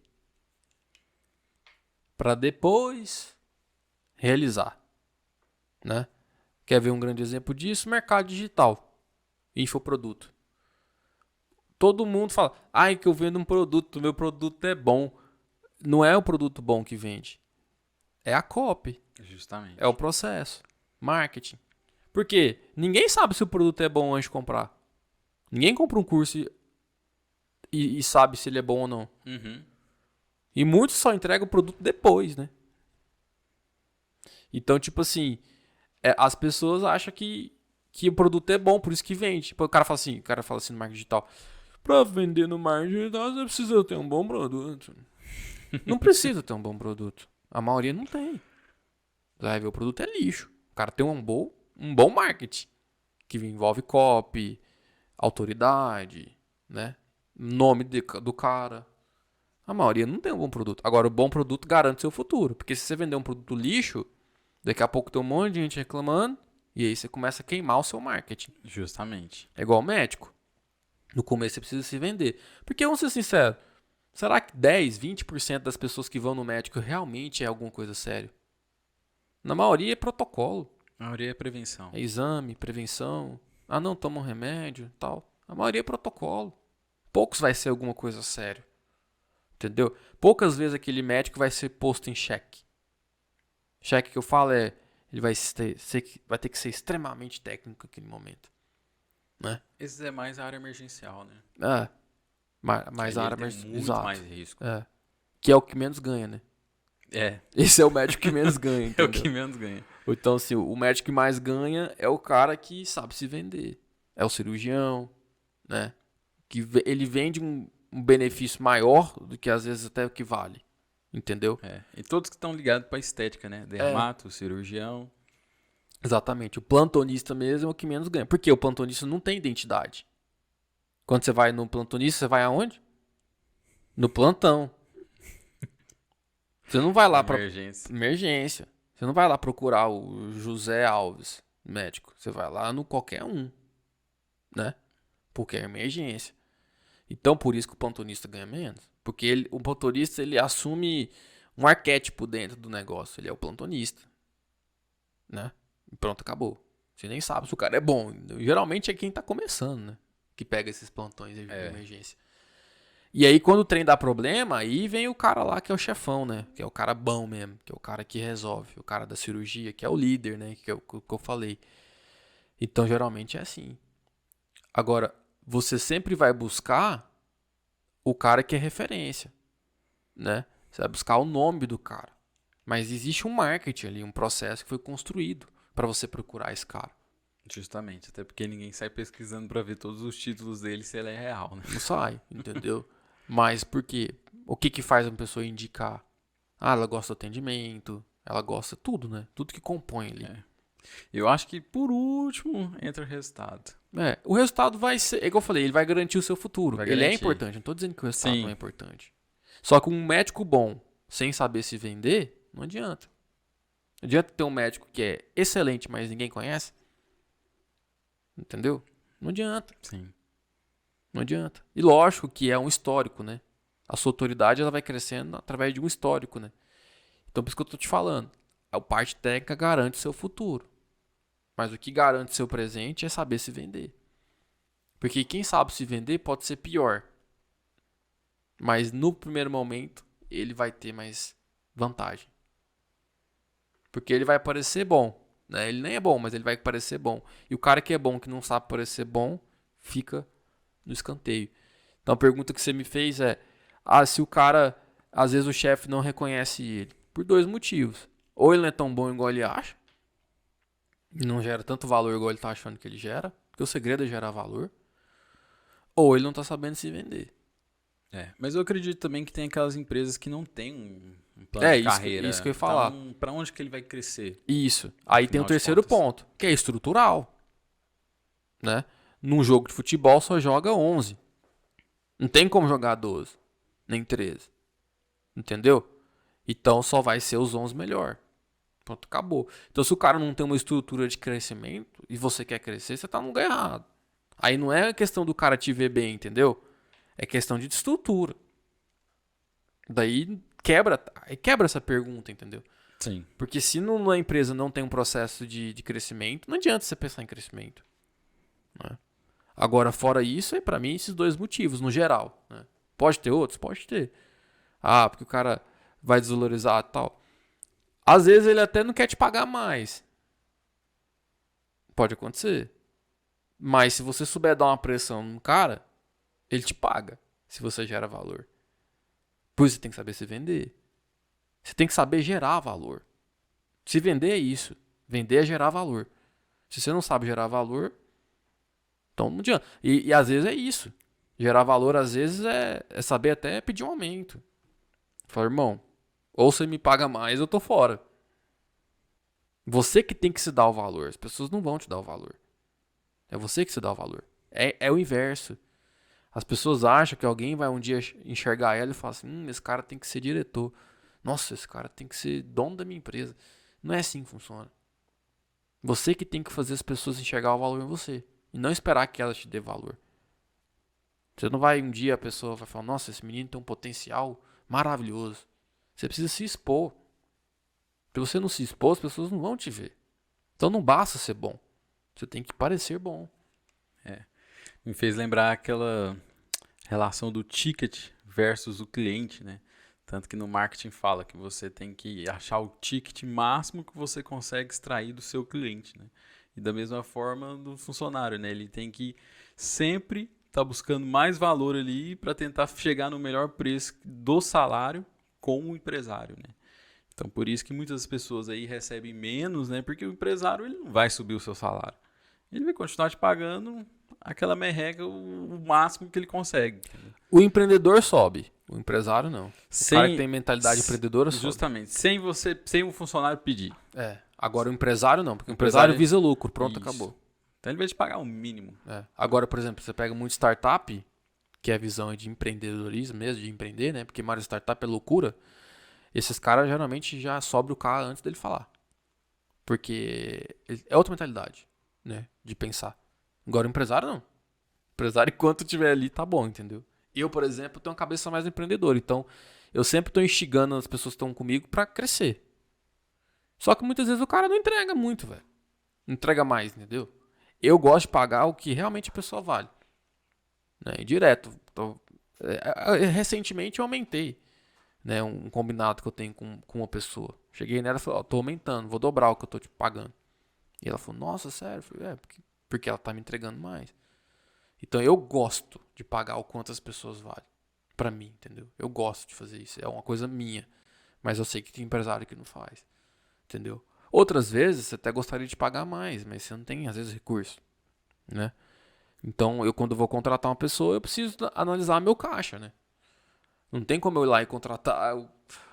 Para depois realizar. Né? Quer ver um grande exemplo disso? Mercado digital. Infoproduto. Todo mundo fala, que eu vendo um produto, meu produto é bom. Não é o produto bom que vende. É a copy. Justamente. É o processo. Marketing. Por quê? Ninguém sabe se o produto é bom antes de comprar. Ninguém compra um curso e sabe se ele é bom ou não. E muitos só entregam o produto depois, né? Então, tipo assim, as pessoas acham que o produto é bom, por isso que vende. Tipo, o cara fala assim no marketing digital. Pra vender no marketing digital, você precisa ter um bom produto. Não precisa ter um bom produto. A maioria não tem. Você vai ver, o produto é lixo. O cara tem um bom marketing. Que envolve copy, autoridade, né? Nome do cara. A maioria não tem um bom produto. Agora, o bom produto garante seu futuro. Porque se você vender um produto lixo, daqui a pouco tem um monte de gente reclamando. E aí você começa a queimar o seu marketing. Justamente. É igual médico. No começo você precisa se vender. Porque, vamos ser sinceros, será que 10, 20% das pessoas que vão no médico realmente é alguma coisa séria? Na maioria é protocolo. A maioria é prevenção. É exame, prevenção. Não, toma um remédio, tal. A maioria é protocolo. Poucos vai ser alguma coisa séria. Entendeu? Poucas vezes aquele médico vai ser posto em xeque. Xeque que eu falo ele vai ter que ser extremamente técnico naquele momento. Né? Esses é mais a área emergencial, né? Mais a área tem muito exato. mais risco. Que é o que menos ganha, né? Esse é o médico que menos ganha, entendeu? É o que menos ganha. Ou então, assim, o médico que mais ganha é o cara que sabe se vender. É o cirurgião, né? Que ele vende um benefício maior do que às vezes até o que vale. Entendeu? E todos que estão ligados para estética, né? Dermato, cirurgião. Exatamente. O plantonista mesmo é o que menos ganha. Porque o plantonista não tem identidade. Quando você vai no plantonista, você vai aonde? No plantão. Você não vai lá para emergência. Você não vai lá procurar o José Alves, médico. Você vai lá no qualquer um, né? Porque é emergência. Então, por isso que o plantonista ganha menos. Porque o plantonista, ele assume um arquétipo dentro do negócio. Ele é o plantonista, né? E pronto, acabou. Você nem sabe se o cara é bom. Geralmente é quem tá começando, né? Que pega esses plantões de emergência. E aí, quando o trem dá problema, aí vem o cara lá que é o chefão, né? Que é o cara bom mesmo, que é o cara que resolve, o cara da cirurgia, que é o líder, né? Que é o que eu falei. Então, geralmente é assim. Agora, você sempre vai buscar o cara que é referência, né? Você vai buscar o nome do cara. Mas existe um marketing ali, um processo que foi construído para você procurar esse cara. Justamente, até porque ninguém sai pesquisando pra ver todos os títulos dele se ele é real, né? Não sai, entendeu? Mas por quê? O que faz uma pessoa indicar? Ah, ela gosta do atendimento, ela gosta tudo, né? Tudo que compõe ali. Eu acho que, por último, entra o resultado. O resultado vai ser, é igual eu falei, ele vai garantir o seu futuro. Vai Ele é garantir. importante, não tô dizendo que o resultado Sim. não é importante. Só que um médico bom, sem saber se vender, não adianta. Não adianta ter um médico que é excelente, mas ninguém conhece. Entendeu? Não adianta. Sim. Não adianta. E lógico que é um histórico, né? A sua autoridade ela vai crescendo através de um histórico, né? Então, por isso que eu tô te falando. A parte técnica garante o seu futuro. Mas o que garante o seu presente é saber se vender. Porque quem sabe se vender pode ser pior. Mas no primeiro momento, ele vai ter mais vantagem. Porque ele vai parecer bom. Né? Ele nem é bom, mas ele vai parecer bom. E o cara que é bom, que não sabe parecer bom, fica no escanteio. Então a pergunta que você me fez é: se o cara, às vezes o chefe não reconhece ele, por dois motivos. Ou ele não é tão bom igual ele acha, e não gera tanto valor igual ele tá achando que ele gera, porque o segredo é gerar valor. Ou ele não tá sabendo se vender. Mas eu acredito também que tem aquelas empresas que não têm um plano de carreira. Isso que eu ia falar. Então, pra onde que ele vai crescer? Isso. Aí tem o Afinal de terceiro contas. ponto, que é estrutural. Né? Num jogo de futebol só joga 11. Não tem como jogar 12, nem 13. Entendeu? Então só vai ser os 11 melhor. Pronto, acabou. Então se o cara não tem uma estrutura de crescimento e você quer crescer, você tá no lugar errado. Aí não é questão do cara te ver bem, entendeu? É questão de estrutura. Daí quebra essa pergunta, entendeu? Sim. Porque se numa empresa não tem um processo de crescimento, não adianta você pensar em crescimento. Né? Agora, fora isso, é pra mim esses dois motivos, no geral. Né? Pode ter outros? Pode ter. Porque o cara vai desvalorizar e tal. Às vezes ele até não quer te pagar mais. Pode acontecer. Mas se você souber dar uma pressão no cara, ele te paga. Se você gera valor. Por isso você tem que saber se vender. Você tem que saber gerar valor. Se vender é isso. Vender é gerar valor. Se você não sabe gerar valor, então não adianta. E às vezes é isso. Gerar valor, às vezes, é saber até pedir um aumento. Fala, irmão, ou você me paga mais, eu tô fora. Você que tem que se dar o valor. As pessoas não vão te dar o valor. É você que se dá o valor. É o inverso. As pessoas acham que alguém vai um dia enxergar ela e falar assim, esse cara tem que ser diretor. Nossa, esse cara tem que ser dono da minha empresa. Não é assim que funciona. Você que tem que fazer as pessoas enxergar o valor em você. E não esperar que elas te dê valor. Você não vai, um dia a pessoa vai falar, nossa, esse menino tem um potencial maravilhoso. Você precisa se expor. Se você não se expor, as pessoas não vão te ver. Então não basta ser bom. Você tem que parecer bom. Me fez lembrar aquela relação do ticket versus o cliente, né? Tanto que no marketing fala que você tem que achar o ticket máximo que você consegue extrair do seu cliente, né? E da mesma forma do funcionário, né? Ele tem que sempre estar buscando mais valor ali para tentar chegar no melhor preço do salário com o empresário, né? Então, por isso que muitas pessoas aí recebem menos, né? Porque o empresário ele não vai subir o seu salário. Ele vai continuar te pagando aquela merreca o máximo que ele consegue. O empreendedor sobe, o empresário não. O cara que tem mentalidade empreendedora sobe. Justamente, sem o funcionário pedir. Agora o empresário não, porque o empresário empresário visa lucro, pronto, Isso. acabou. Então ele vai te pagar o mínimo. Agora, por exemplo, você pega muito startup, que é a visão de empreendedorismo mesmo, de empreender, né? Porque mais startup é loucura. Esses caras geralmente já sobem o cara antes dele falar. Porque é outra mentalidade, né? De pensar. Agora o empresário não. O empresário, enquanto estiver ali, tá bom, entendeu? Eu, por exemplo, tenho uma cabeça mais empreendedora. Então, eu sempre tô instigando as pessoas que estão comigo pra crescer. Só que muitas vezes o cara não entrega muito, velho. Entrega mais, entendeu? Eu gosto de pagar o que realmente a pessoa vale. Né? E direto. Então, recentemente eu aumentei, né, um combinado que eu tenho com uma pessoa. Cheguei nela e falei, ó, tô aumentando, vou dobrar o que eu tô te pagando. E ela falou, nossa, sério? Eu falei, porque ela tá me entregando mais. Então eu gosto de pagar o quanto as pessoas valem. Pra mim, entendeu? Eu gosto de fazer isso. É uma coisa minha. Mas eu sei que tem empresário que não faz. Entendeu? Outras vezes você até gostaria de pagar mais, mas você não tem, às vezes, recurso. Né? Então, eu quando vou contratar uma pessoa, eu preciso analisar meu caixa, né? Não tem como eu ir lá e contratar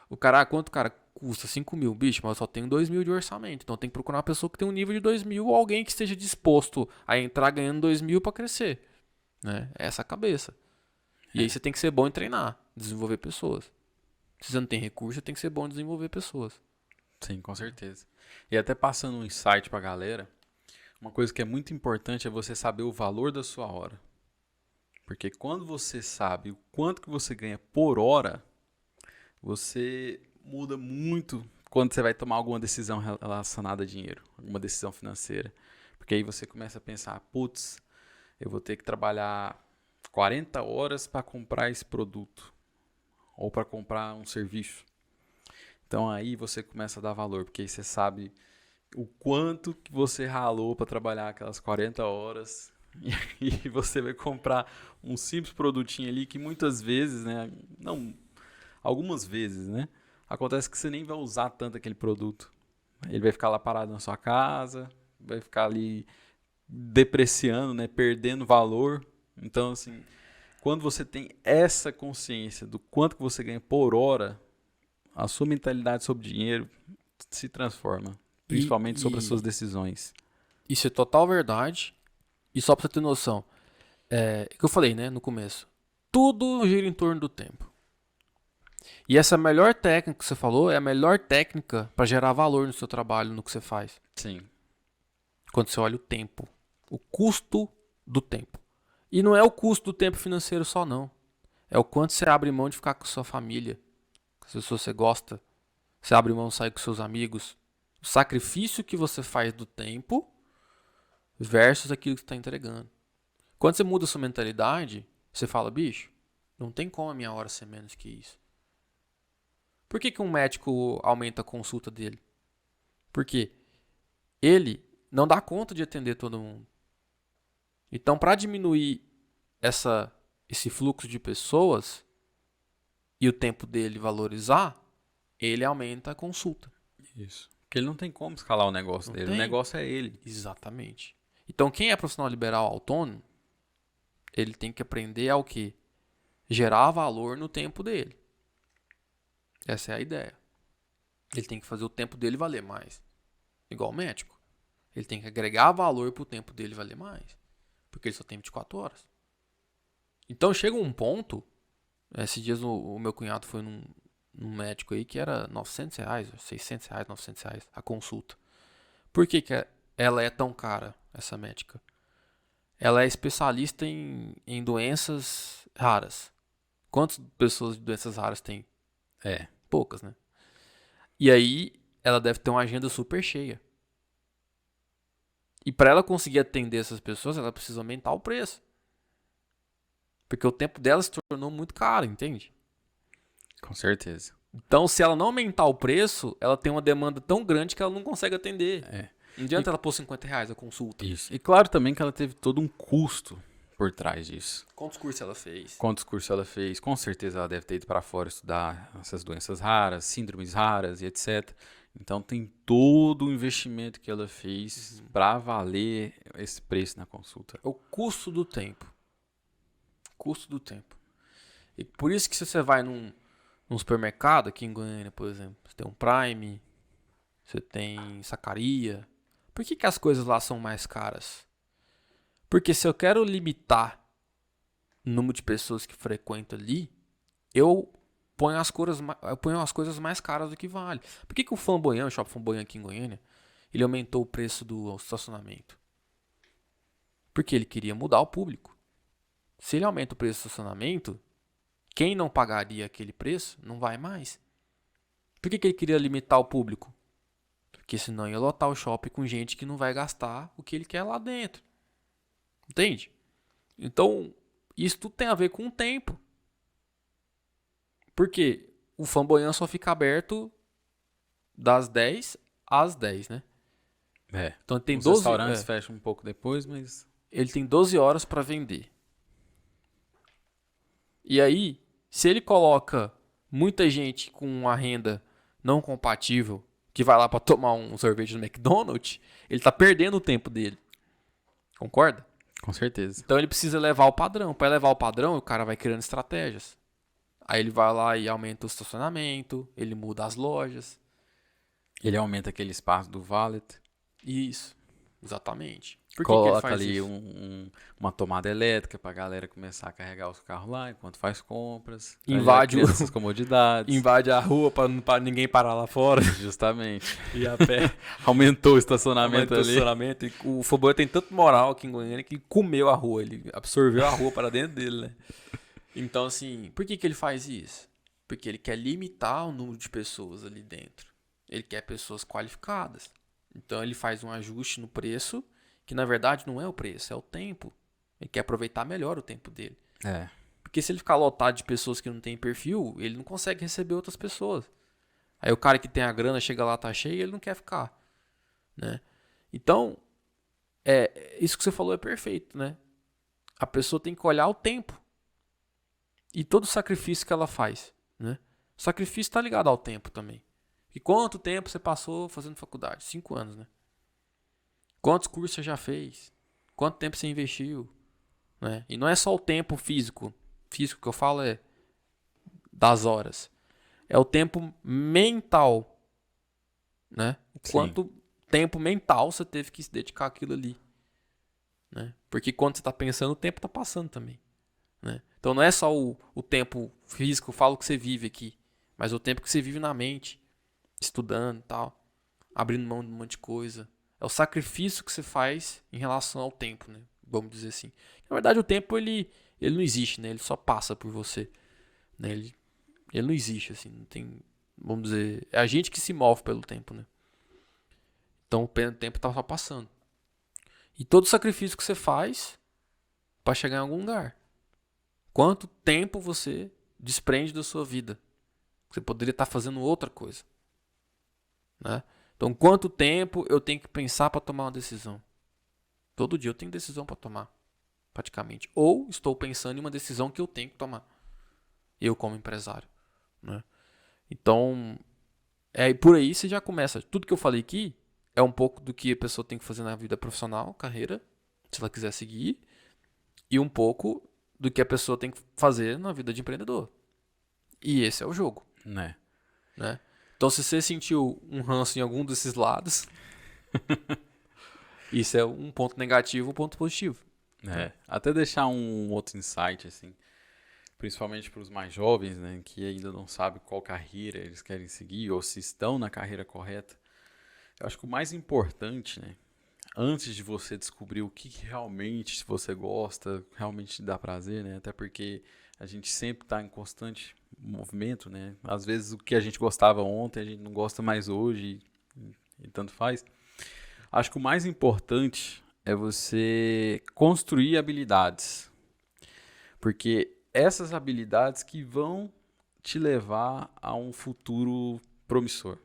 o cara, quanto o cara custa? 5 mil, bicho, mas eu só tenho 2 mil de orçamento. Então tem que procurar uma pessoa que tem um nível de 2 mil ou alguém que esteja disposto a entrar ganhando 2 mil para crescer. Né? É essa a cabeça. E aí você tem que ser bom em treinar, desenvolver pessoas. Se você não tem recurso, você tem que ser bom em desenvolver pessoas. Sim, com certeza. E até passando um insight pra galera, uma coisa que é muito importante é você saber o valor da sua hora. Porque quando você sabe o quanto que você ganha por hora, você muda muito quando você vai tomar alguma decisão relacionada a dinheiro, alguma decisão financeira. Porque aí você começa a pensar, putz, eu vou ter que trabalhar 40 horas para comprar esse produto ou para comprar um serviço. Então aí você começa a dar valor, porque aí você sabe o quanto que você ralou para trabalhar aquelas 40 horas e você vai comprar um simples produtinho ali que muitas vezes, né, não, algumas vezes, né, acontece que você nem vai usar tanto aquele produto. Ele vai ficar lá parado na sua casa, vai ficar ali depreciando, né, perdendo valor. Então, assim, quando você tem essa consciência do quanto que você ganha por hora, a sua mentalidade sobre dinheiro se transforma, principalmente sobre as suas decisões. Isso é total verdade. E só pra você ter noção, o que eu falei, né, no começo. Tudo gira em torno do tempo. E essa melhor técnica que você falou é a melhor técnica para gerar valor no seu trabalho, no que você faz. Sim. Quando você olha o tempo, o custo do tempo. E não é o custo do tempo financeiro só, não. É o quanto você abre mão de ficar com sua família, com as pessoas que você gosta. Você abre mão de sair com seus amigos. O sacrifício que você faz do tempo versus aquilo que você está entregando. Quando você muda a sua mentalidade, você fala, bicho, não tem como a minha hora ser menos que isso. Por que um médico aumenta a consulta dele? Porque ele não dá conta de atender todo mundo. Então, para diminuir esse fluxo de pessoas e o tempo dele valorizar, ele aumenta a consulta. Isso. Porque ele não tem como escalar o negócio dele. O negócio é ele. Exatamente. Então, quem é profissional liberal autônomo, ele tem que aprender ao quê? Gerar valor no tempo dele. Essa é a ideia. Ele tem que fazer o tempo dele valer mais. Igual o médico. Ele tem que agregar valor para o tempo dele valer mais. Porque ele só tem 24 horas. Então chega um ponto. Esses dias o meu cunhado foi num médico aí que era R$ 900, R$ 600, R$ 900 a consulta. Por que ela é tão cara, essa médica? Ela é especialista em doenças raras. Quantas pessoas de doenças raras tem? Poucas, né? E aí ela deve ter uma agenda super cheia. E para ela conseguir atender essas pessoas, ela precisa aumentar o preço. Porque o tempo dela se tornou muito caro, entende? Com certeza. Então, se ela não aumentar o preço, ela tem uma demanda tão grande que ela não consegue atender. Não adianta ela pôr R$ 50 a consulta. Isso. E claro também que ela teve todo um custo por trás disso. Quantos cursos ela fez? Quantos cursos ela fez? Com certeza ela deve ter ido para fora estudar essas doenças raras, síndromes raras e etc. Então tem todo o investimento que ela fez para valer esse preço na consulta. É o custo do tempo. Custo do tempo. E por isso que se você vai num supermercado aqui em Goiânia, por exemplo, você tem um Prime, você tem Sacaria. Por que as coisas lá são mais caras? Porque se eu quero limitar o número de pessoas que frequentam ali, eu ponho as coisas mais caras do que vale. Por que o Flamboyant, o Shopping Flamboyant aqui em Goiânia, ele aumentou o preço do estacionamento? Porque ele queria mudar o público. Se ele aumenta o preço do estacionamento, quem não pagaria aquele preço não vai mais. Por que ele queria limitar o público? Porque senão ia lotar o shopping com gente que não vai gastar o que ele quer lá dentro. Entende? Então, isso tudo tem a ver com o tempo. Por quê? O Flamboyant só fica aberto das 10 às 10, né? Então ele tem Os 12, restaurantes fecham um pouco depois, mas... ele tem 12 horas para vender. E aí, se ele coloca muita gente com uma renda não compatível, que vai lá para tomar um sorvete no McDonald's, ele tá perdendo o tempo dele. Concorda? Com certeza. Então ele precisa levar o padrão. Para levar o padrão, o cara vai criando estratégias. Aí ele vai lá e aumenta o estacionamento, ele muda as lojas. Ele aumenta aquele espaço do valet. Isso, exatamente. Por que Coloca que ele faz ali isso? uma tomada elétrica pra galera começar a carregar os carros lá enquanto faz compras. Invade essas comodidades. Invade a rua para ninguém parar lá fora. Justamente. E a pé. Aumentou o estacionamento Aumenta o ali. estacionamento. E o Flamboyant tem tanto moral aqui em Goiânia que ele comeu a rua. Ele absorveu a rua para dentro dele, né? Então, assim, por que ele faz isso? Porque ele quer limitar o número de pessoas ali dentro. Ele quer pessoas qualificadas. Então, ele faz um ajuste no preço, que na verdade não é o preço, é o tempo. Ele quer aproveitar melhor o tempo dele. Porque se ele ficar lotado de pessoas que não tem perfil, ele não consegue receber outras pessoas. Aí o cara que tem a grana chega lá, tá cheio, ele não quer ficar, né? Então, isso que você falou é perfeito, né? A pessoa tem que olhar o tempo e todo o sacrifício que ela faz, né? O sacrifício está ligado ao tempo também. E quanto tempo você passou fazendo faculdade? 5 anos, né? Quantos cursos você já fez? Quanto tempo você investiu? Né? E não é só o tempo físico. Físico que eu falo é das horas. É o tempo mental, né? Quanto tempo mental você teve que se dedicar àquilo ali, né? Porque quando você está pensando, o tempo está passando também, né? Então não é só o tempo físico, eu falo que você vive aqui, mas o tempo que você vive na mente, estudando e tal, abrindo mão de um monte de coisa. É o sacrifício que você faz em relação ao tempo, né? Vamos dizer assim. Na verdade, o tempo ele não existe, né? Ele só passa por você, né? Ele não existe, assim, não tem, vamos dizer, é a gente que se move pelo tempo, né? Então o tempo tá só passando. E todo sacrifício que você faz para chegar em algum lugar. Quanto tempo você desprende da sua vida? Você poderia estar fazendo outra coisa, né? Então, quanto tempo eu tenho que pensar para tomar uma decisão? Todo dia eu tenho decisão para tomar, praticamente. Ou estou pensando em uma decisão que eu tenho que tomar. Eu como empresário, né? Então, por aí você já começa. Tudo que eu falei aqui é um pouco do que a pessoa tem que fazer na vida profissional, carreira, se ela quiser seguir, e um pouco do que a pessoa tem que fazer na vida de empreendedor. E esse é o jogo, né? Então, se você sentiu um ranço em algum desses lados, isso é um ponto negativo, um ponto positivo. Até deixar um outro insight, assim, principalmente para os mais jovens, né, que ainda não sabem qual carreira eles querem seguir ou se estão na carreira correta. Eu acho que o mais importante, né, antes de você descobrir o que realmente se você gosta, realmente te dá prazer, né, até porque a gente sempre está em constante movimento, né, às vezes o que a gente gostava ontem a gente não gosta mais hoje e tanto faz. Acho que o mais importante é você construir habilidades, porque essas habilidades que vão te levar a um futuro promissor.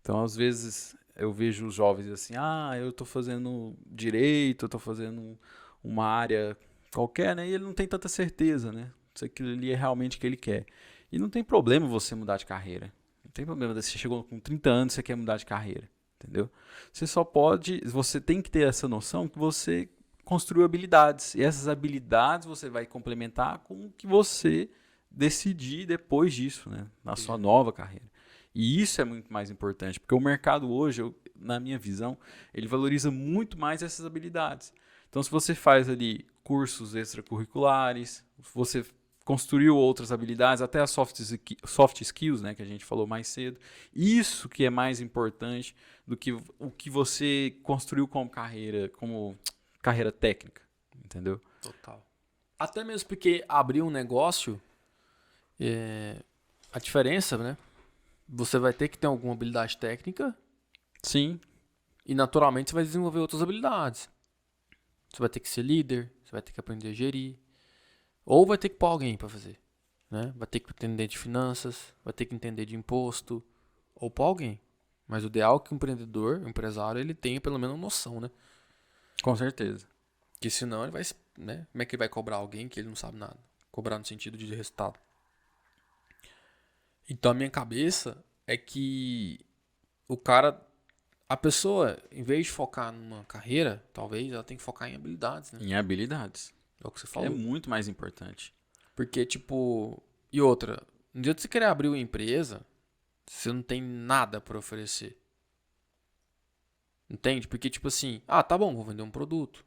Então, às vezes, eu vejo os jovens assim, eu estou fazendo direito, eu estou fazendo uma área qualquer, né? E ele não tem tanta certeza, né? Se aquilo ali é realmente o que ele quer. E não tem problema você mudar de carreira. Não tem problema, você chegou com 30 anos e você quer mudar de carreira, entendeu? Você tem que ter essa noção que você construiu habilidades. E essas habilidades você vai complementar com o que você decidir depois disso, né? Na sua nova carreira. E isso é muito mais importante, porque o mercado hoje, na minha visão, ele valoriza muito mais essas habilidades. Então, se você faz ali cursos extracurriculares, você construiu outras habilidades, até as soft skills, né, que a gente falou mais cedo, isso que é mais importante do que o que você construiu como carreira técnica, entendeu? Total. Até mesmo porque abrir um negócio, a diferença, né? Você vai ter que ter alguma habilidade técnica Sim. E naturalmente você vai desenvolver outras habilidades. Você vai ter que ser líder, você vai ter que aprender a gerir. Ou vai ter que pôr alguém para fazer. Né? Vai ter que entender de finanças, vai ter que entender de imposto. Ou pôr alguém. Mas o ideal é que o empreendedor, o empresário, ele tenha pelo menos uma noção, né? Com certeza. Porque senão ele vai, né? Como é que ele vai cobrar alguém que ele não sabe nada? Cobrar no sentido de resultado. Então a minha cabeça é que o cara, a pessoa, em vez de focar numa carreira, talvez ela tem que focar em habilidades, né? Em habilidades. É o que você Que é falou. muito mais importante. Porque, tipo, e outra, no dia que você querer abrir uma empresa, você não tem nada para oferecer. Entende? Porque, tipo assim, tá bom, vou vender um produto.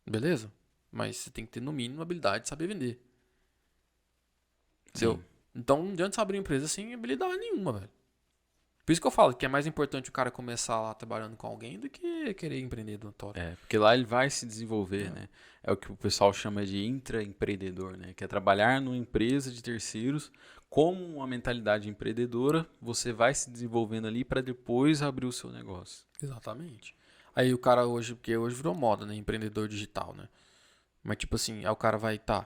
Beleza? Mas você tem que ter, no mínimo, a habilidade de saber vender. Entendeu? Sim. Então não adianta você abrir uma empresa sem habilidade nenhuma, velho. Por isso que eu falo que é mais importante o cara começar lá trabalhando com alguém do que querer empreender do autório. Porque lá ele vai se desenvolver, né? É o que o pessoal chama de intraempreendedor, né? Que é trabalhar numa empresa de terceiros como uma mentalidade empreendedora, você vai se desenvolvendo ali para depois abrir o seu negócio. Exatamente. Aí o cara hoje, porque hoje virou moda, né? Empreendedor digital, né? Mas tipo assim, aí o cara vai, tá.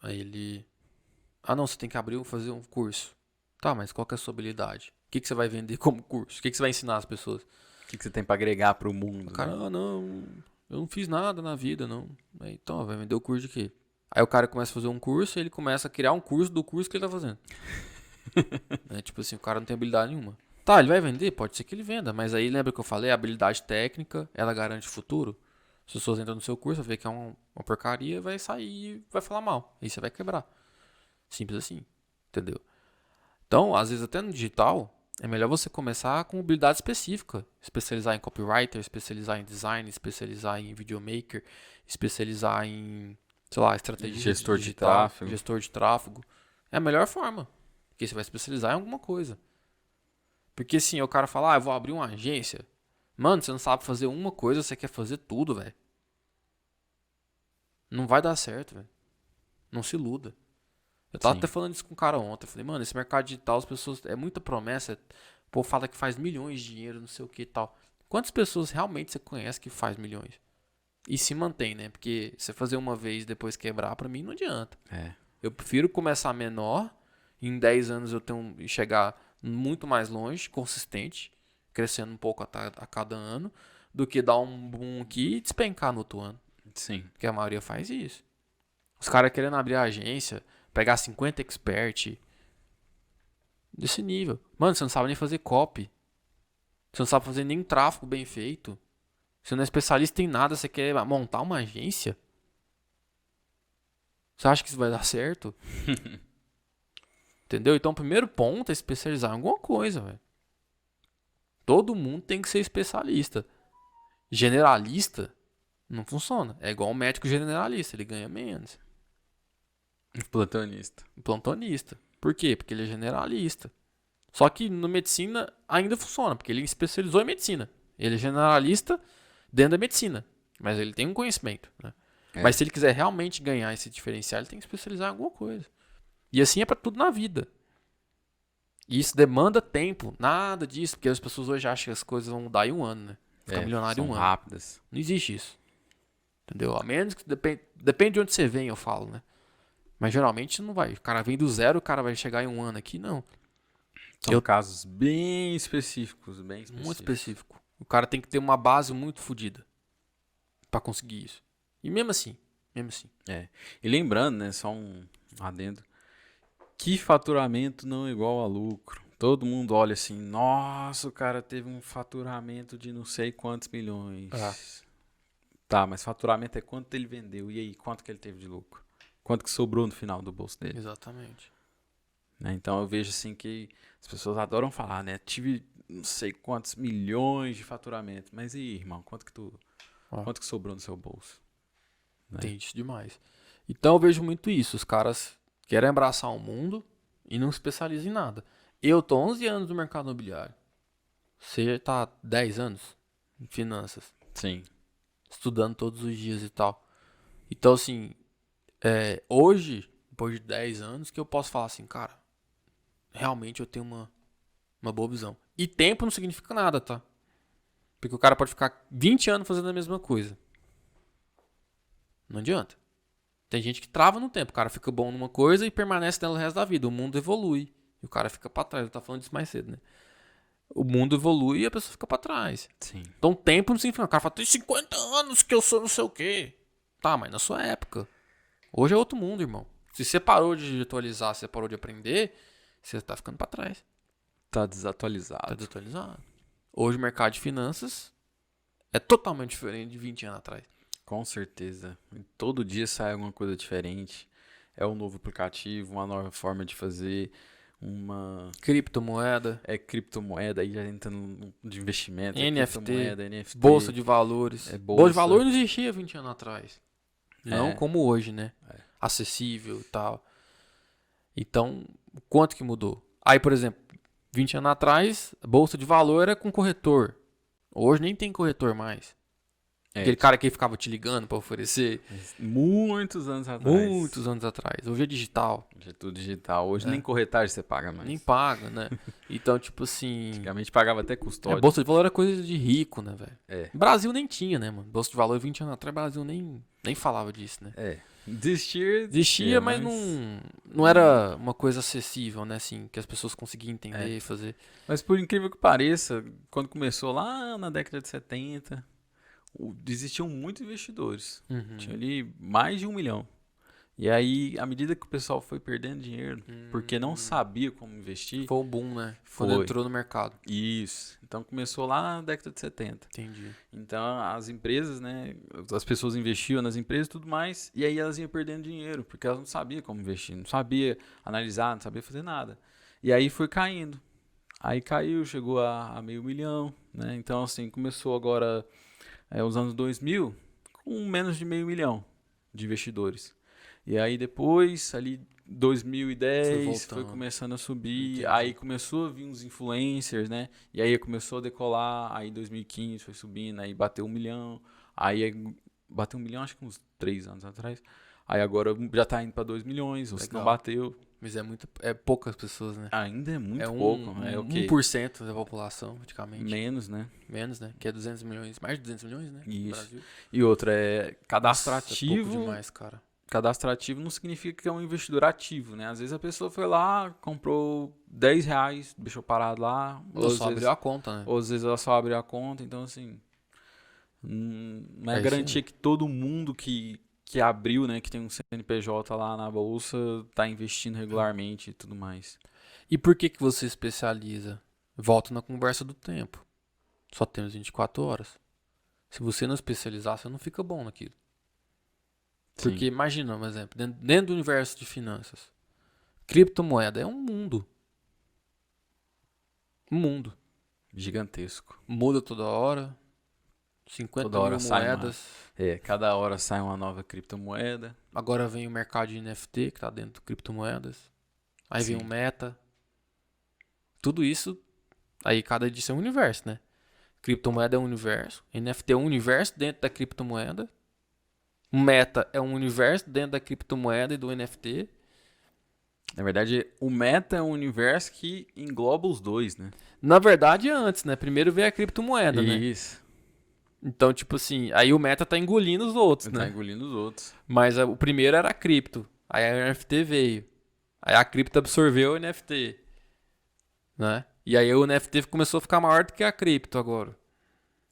Aí ele. Não, você tem que abrir, fazer um curso. Tá, mas qual que é a sua habilidade? O que, que você vai vender como curso? O que, que você vai ensinar as pessoas? O que você tem para agregar para o mundo, O cara, né? não, eu não fiz nada na vida, não. Aí, então, vai vender o curso de quê? Aí o cara começa a fazer um curso e ele começa a criar um curso do curso que ele tá fazendo. Tipo assim, o cara não tem habilidade nenhuma. Tá, ele vai vender? Pode ser que ele venda, mas aí lembra que eu falei, a habilidade técnica, ela garante o futuro. As pessoas entram no seu curso, vai ver que é uma porcaria, vai sair e vai falar mal. Aí você vai quebrar. Simples assim, entendeu? Então, às vezes até no digital, é melhor você começar com habilidade específica. Especializar em copywriter, especializar em design, especializar em videomaker, especializar em, sei lá, estratégia Gestor de digital, tráfego. gestor de tráfego. É a melhor forma. Porque você vai especializar em alguma coisa. Porque assim, o cara fala, eu vou abrir uma agência. Mano, você não sabe fazer uma coisa, você quer fazer tudo, velho. Não vai dar certo, velho. Não se iluda. Eu tava Sim. até falando isso com um cara ontem. Eu falei, mano, esse mercado digital, as pessoas. É muita promessa. O povo fala que faz milhões de dinheiro, não sei o que e tal. Quantas pessoas realmente você conhece que faz milhões? E se mantém, né? Porque você fazer uma vez e depois quebrar, pra mim não adianta. Eu prefiro começar menor, em 10 anos eu tenho chegar muito mais longe, consistente, crescendo um pouco a cada ano, do que dar um boom aqui e despencar no outro ano. Sim. Porque a maioria faz isso. Os caras querendo abrir a agência, pegar 50 expert desse nível. Mano, você não sabe nem fazer copy. Você não sabe fazer nem tráfego bem feito. Você não é especialista em nada, você quer montar uma agência? Você acha que isso vai dar certo? Entendeu? Então o primeiro ponto é especializar em alguma coisa, velho. Todo mundo tem que ser especialista. Generalista não funciona. É igual um médico generalista, ele ganha menos. Plantonista. Plantonista. Por quê? Porque ele é generalista. Só que na medicina ainda funciona, porque ele especializou em medicina. Ele é generalista dentro da medicina. Mas ele tem um conhecimento, né? Mas se ele quiser realmente ganhar esse diferencial, ele tem que especializar em alguma coisa. E assim é pra tudo na vida. E isso demanda tempo. Nada disso, porque as pessoas hoje acham que as coisas vão mudar em um ano, né? Ficar milionário em São um ano. rápidas. Não existe isso. Entendeu? A menos que depende de onde você vem, eu falo, né? Mas geralmente não vai. O cara vem do zero, o cara vai chegar em um ano aqui, não. São casos bem específicos, Muito específico. O cara tem que ter uma base muito fodida pra conseguir isso. E mesmo assim. E lembrando, né, só um adendo, que faturamento não é igual a lucro. Todo mundo olha assim, nossa, o cara teve um faturamento de não sei quantos milhões. Tá, mas faturamento é quanto ele vendeu. E aí, quanto que ele teve de lucro? Quanto que sobrou no final do bolso dele? Exatamente. Né? Então eu vejo assim que as pessoas adoram falar, né? Tive não sei quantos milhões de faturamento. Mas e aí, irmão, quanto que sobrou no seu bolso? Né? Entende demais. Então eu vejo muito isso. Os caras querem abraçar o mundo e não se especializam em nada. Eu tô 11 anos no mercado imobiliário. Você tá 10 anos em finanças. Sim. Estudando todos os dias e tal. Então, assim, hoje, depois de 10 anos, que eu posso falar assim, cara, realmente eu tenho uma boa visão. E tempo não significa nada, tá? Porque o cara pode ficar 20 anos fazendo a mesma coisa. Não adianta. Tem gente que trava no tempo. O cara fica bom numa coisa e permanece nela o resto da vida. O mundo evolui. E o cara fica pra trás. Eu tava falando disso mais cedo, né? O mundo evolui e a pessoa fica pra trás. Sim. Então o tempo não significa. O cara fala, tem 50 anos que eu sou não sei o quê. Tá, mas na sua época. Hoje é outro mundo, irmão. Se você parou de atualizar, se você parou de aprender, você tá ficando pra trás. Tá desatualizado. Tá desatualizado. Hoje o mercado de finanças é totalmente diferente de 20 anos atrás. Com certeza. Todo dia sai alguma coisa diferente. É um novo aplicativo, uma nova forma de fazer, uma... Criptomoeda, criptomoeda, aí já entra de investimento. NFT, criptomoeda, NFT. bolsa de valores. Bolsa. Bolsa de valores não existia 20 anos atrás. Não É. como hoje, né? Acessível e tal. Então, quanto que mudou? Aí, por exemplo, 20 anos atrás, a bolsa de valor era com corretor. Hoje nem tem corretor mais. Aquele cara que ficava te ligando pra oferecer. Muitos anos atrás. Muitos anos atrás. Hoje é digital. Hoje é tudo digital. Hoje nem corretagem você paga mais. Nem paga, né? Então, tipo assim... Antigamente pagava até custódia. bolsa de valor era coisa de rico, né, velho? É. Brasil nem tinha, né, mano? Bolsa de valor 20 anos atrás, Brasil nem falava disso, né? Existia, mas não era uma coisa acessível, né, assim, que as pessoas conseguiam entender e fazer. Mas por incrível que pareça, quando começou lá na década de 70, existiam muitos investidores. Tinha ali mais de 1 milhão. E aí, à medida que o pessoal foi perdendo dinheiro, porque não sabia como investir... Foi o boom, né? Quando entrou no mercado. Isso. Então, começou lá na década de 70. Entendi. Então, as empresas, né? As pessoas investiam nas empresas e tudo mais, e aí elas iam perdendo dinheiro, porque elas não sabiam como investir, não sabia analisar, não sabia fazer nada. E aí foi caindo. Aí caiu, chegou a 500 mil, né? Então, assim, começou agora, os anos 2000, com menos de 500 mil de investidores. E aí depois, ali 2010, foi começando a subir, Entendi. aí começou a vir uns influencers, né? E aí começou a decolar, aí 2015 foi subindo, aí bateu 1 milhão, aí bateu 1 milhão acho que uns 3 anos atrás. Aí agora já tá indo para 2 milhões, ou se não bateu. Mas é poucas pessoas, né? Ainda é muito pouco, né? É o quê? 1% da população, praticamente. Menos, né? Menos, né? Que é 200 milhões, mais de 200 milhões, né? Isso. No Brasil. E outra, cadastro Nossa, ativo. É pouco demais, cara. Cadastro ativo não significa que é um investidor ativo, né? Às vezes a pessoa foi lá, comprou R$10, deixou parado lá. Ou só abriu a conta, né? Ou às vezes ela só abriu a conta, então assim... Não é garantia que todo mundo que abriu, né, que tem um CNPJ lá na bolsa, tá investindo regularmente e tudo mais. E por que você especializa? Volta na conversa do tempo. Só temos 24 horas. Se você não especializar, você não fica bom naquilo. Porque Sim. imagina, um exemplo, dentro do universo de finanças, criptomoeda é um mundo. Um mundo. Gigantesco. Muda toda hora. 50 Toda hora mil sai moedas. Cada hora sai uma nova criptomoeda. Agora vem o mercado de NFT, que está dentro de criptomoedas. Aí vem o Meta. Tudo isso, aí cada edição é um universo, né? Criptomoeda é um universo. NFT é um universo dentro da criptomoeda. O Meta é um universo dentro da criptomoeda e do NFT. Na verdade, o Meta é um universo que engloba os dois, né? Na verdade, antes, né? Primeiro veio a criptomoeda, né? Isso. Então, tipo assim, aí o Meta tá engolindo os outros, né? Tá engolindo os outros. Mas o primeiro era a cripto. Aí a NFT veio. Aí a cripto absorveu o NFT. Né? E aí o NFT começou a ficar maior do que a cripto agora.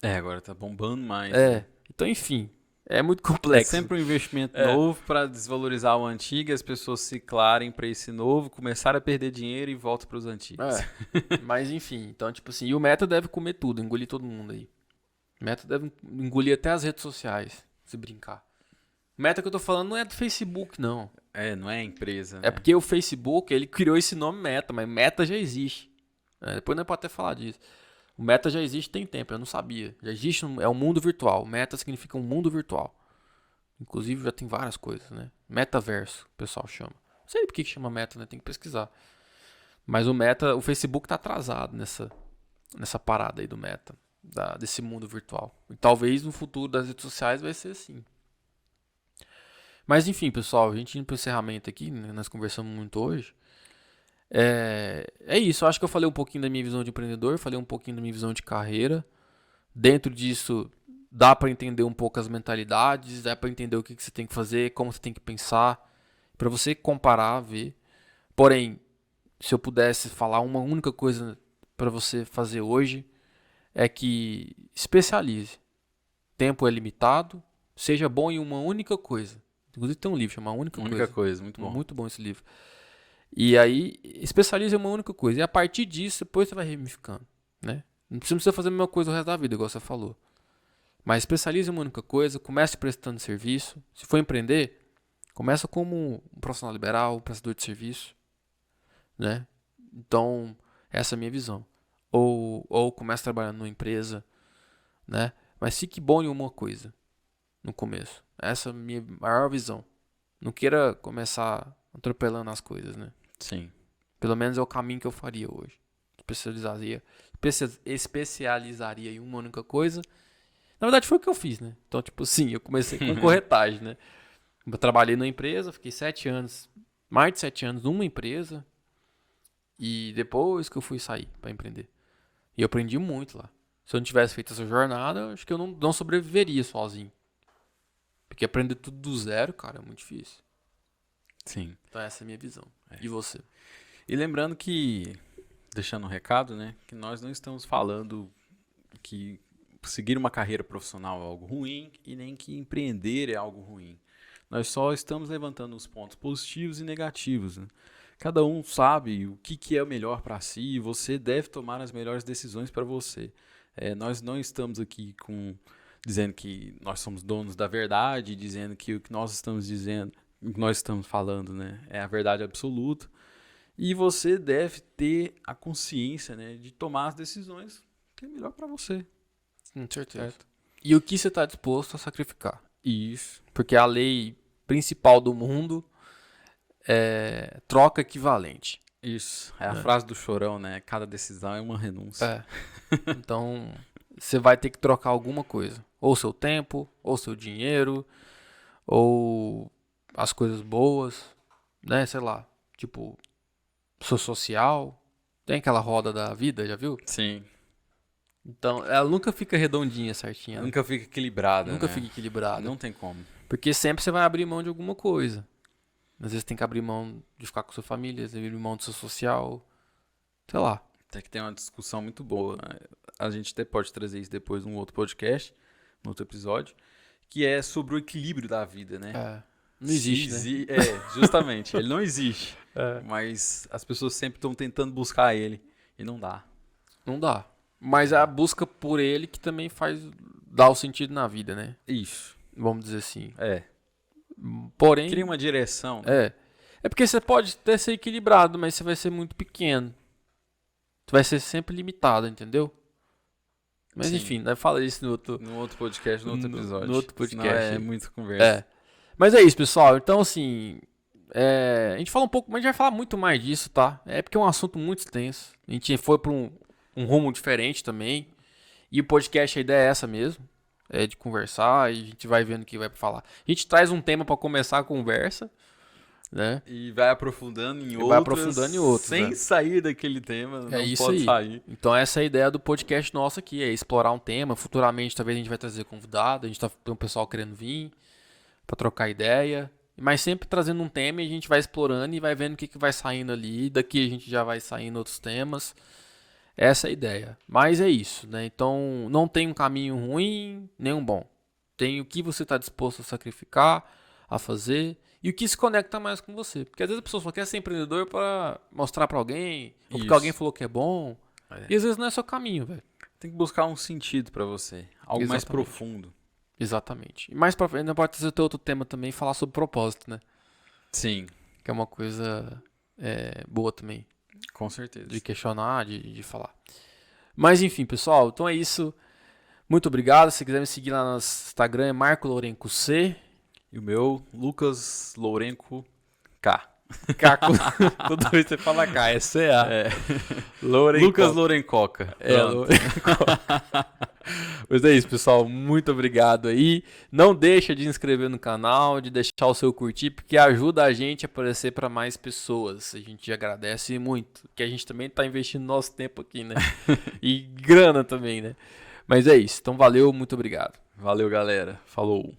Agora tá bombando mais. Né? Então, enfim. É muito complexo. É sempre um investimento novo para desvalorizar o antigo, as pessoas ciclarem para esse novo, começarem a perder dinheiro e voltam para os antigos. Mas enfim, então tipo assim, e o Meta deve comer tudo, engolir todo mundo aí. O Meta deve engolir até as redes sociais, se brincar. O Meta que eu tô falando não é do Facebook, não. Não é empresa. É porque o Facebook, ele criou esse nome Meta, mas Meta já existe. Depois nós podemos até falar disso. O Meta já existe tem tempo, eu não sabia. Já existe, é um mundo virtual. Meta significa um mundo virtual. Inclusive já tem várias coisas, né? Metaverso, o pessoal chama. Não sei por que chama Meta, né? Tem que pesquisar. Mas o Facebook tá atrasado nessa parada aí do Meta, desse mundo virtual. E talvez no futuro das redes sociais vai ser assim. Mas enfim, pessoal, a gente indo pro encerramento aqui, né? Nós conversamos muito hoje. É isso, eu acho que eu falei um pouquinho da minha visão de empreendedor, falei um pouquinho da minha visão de carreira, Dentro disso, dá para entender um pouco as mentalidades, dá para entender o que você tem que fazer, como você tem que pensar, para você comparar, ver. Porém, se eu pudesse falar uma única coisa para você fazer hoje, é que especialize. Tempo é limitado, seja bom em uma única coisa. Inclusive tem um livro chamado Uma Única Única Coisa. coisa, muito bom. Muito bom esse livro. E aí, especialize em uma única coisa. E a partir disso, depois você vai ramificando, né? Não precisa fazer a mesma coisa o resto da vida, igual você falou. Mas especialize em uma única coisa, comece prestando serviço. Se for empreender, começa como um profissional liberal, um prestador de serviço, né? Então, essa é a minha visão. Ou comece trabalhando numa empresa, né? Mas fique bom em uma coisa no começo. Essa é a minha maior visão. Não queira começar atropelando as coisas, né? Sim. Pelo menos é o caminho que eu faria hoje. Especializaria em uma única coisa. Na verdade foi o que eu fiz, né? Então, tipo, sim, eu comecei com corretagem, né? Eu trabalhei numa empresa, fiquei 7 anos, mais de 7 anos numa empresa. E depois que eu fui sair para empreender. E eu aprendi muito lá. Se eu não tivesse feito essa jornada, eu acho que eu não sobreviveria sozinho. Porque aprender tudo do zero, cara, é muito difícil. Sim. Então essa é a minha visão. E você? E lembrando que, deixando um recado, né, que nós não estamos falando que seguir uma carreira profissional é algo ruim e nem que empreender é algo ruim. Nós só estamos levantando os pontos positivos e negativos, né? Cada um sabe o que é o melhor para si e você deve tomar as melhores decisões para você. Nós não estamos aqui dizendo que nós somos donos da verdade, dizendo que o que nós estamos dizendo, o que nós estamos falando, né, é a verdade absoluta. E você deve ter a consciência, né, de tomar as decisões que é melhor para você. Com certeza. Certo? E o que você está disposto a sacrificar? Isso. Porque a lei principal do mundo é troca equivalente. Isso. É a frase do Chorão, né? Cada decisão é uma renúncia. Então, você vai ter que trocar alguma coisa. Ou seu tempo, ou seu dinheiro, ou as coisas boas, né? Sei lá. Tipo, seu social. Tem aquela roda da vida, já viu? Sim. Então, ela nunca fica redondinha, certinha. Né? Nunca fica equilibrada, Nunca né? fica equilibrada. Não tem como. Porque sempre você vai abrir mão de alguma coisa. Às vezes tem que abrir mão de ficar com sua família, às vezes abrir mão do seu social. Sei lá. Até que tem uma discussão muito boa, né? A gente até pode trazer isso depois num outro podcast, num outro episódio, que é sobre o equilíbrio da vida, né? Não existe, né? Justamente. Ele não existe. Mas as pessoas sempre estão tentando buscar ele e não dá. Não dá. Mas é a busca por ele que também dá o sentido na vida, né? Isso. Vamos dizer assim. É. Porém... Cria uma direção. Né? É porque você pode até ser equilibrado, mas você vai ser muito pequeno. Você vai ser sempre limitado, entendeu? Mas Sim. enfim, né? Fala isso no outro podcast, no outro episódio. No outro podcast. Senão é muita conversa. Mas é isso, pessoal. Então, assim... a gente fala um pouco, mas a gente vai falar muito mais disso, tá? É porque é um assunto muito extenso. A gente foi para um rumo diferente também. E o podcast, a ideia é essa mesmo. É de conversar e a gente vai vendo o que vai falar. A gente traz um tema para começar a conversa, né? E vai aprofundando em outros. Sem né? sair daquele tema. Não isso pode aí. sair. Então essa é a ideia do podcast nosso aqui. É explorar um tema. Futuramente talvez a gente vai trazer convidado. A gente tem um pessoal querendo vir para trocar ideia. Mas sempre trazendo um tema e a gente vai explorando e vai vendo o que vai saindo ali. Daqui a gente já vai saindo outros temas. Essa é a ideia. Mas é isso, né? Então, não tem um caminho ruim, nem um bom. Tem o que você está disposto a sacrificar, a fazer, e o que se conecta mais com você. Porque às vezes a pessoa só quer ser empreendedor para mostrar para alguém, ou porque alguém falou que é bom. E às vezes não é seu caminho, velho. Tem que buscar um sentido para você. Algo mais profundo. Exatamente. E mais pra frente, pode ter outro tema também, falar sobre propósito, né? Sim. Que é uma coisa boa também. Com certeza. De questionar, de falar. Mas enfim, pessoal, então é isso. Muito obrigado. Se quiser me seguir lá no Instagram, é Marco Lourenco C. E o meu, Lucas Lourenco K. Caco. Toda vez que você fala K, é CA. Lucas Lourencoca. Pois é isso, pessoal. Muito obrigado aí. Não deixa de se inscrever no canal, de deixar o seu curtir, porque ajuda a gente a aparecer para mais pessoas. A gente agradece muito, que a gente também está investindo nosso tempo aqui, né? E grana também, né? Mas é isso. Então valeu, muito obrigado. Valeu, galera. Falou.